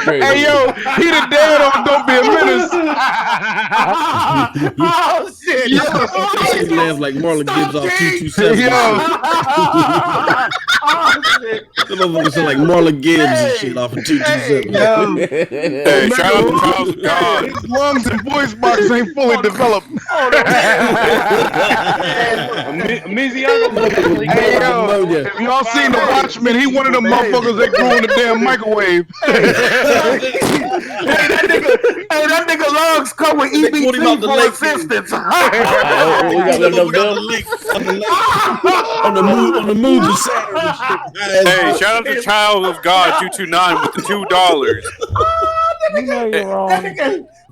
Hey, yo, he the dad on Don't Be a Menace. Oh, shit. He lands like Marlon Gibbs off 227. Oh, shit. motherfuckers sound like Marlon Gibbs and shit off of 227. Hey, shout out to Child of God. His lungs and voice box ain't fully developed. Hey, yo, if y'all seen The Watchmen, he one of them motherfuckers that grew in the damn microwave. That nigga lungs come with EBT for assistance. We got them on the moon of Saturn. Hey, shout out to Child of God 229 with the $2. You know you're wrong.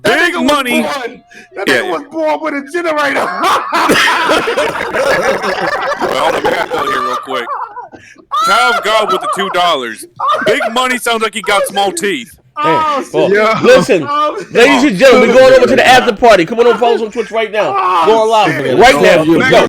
Big money. That nigga was born with a generator. Well, hold on, we gotta go here real quick. Child of God with the $2. Big money sounds like he got small teeth. Listen, ladies and gentlemen, we're going over to the after party. Come on, follow us on Twitch right now. Go live right now. Go.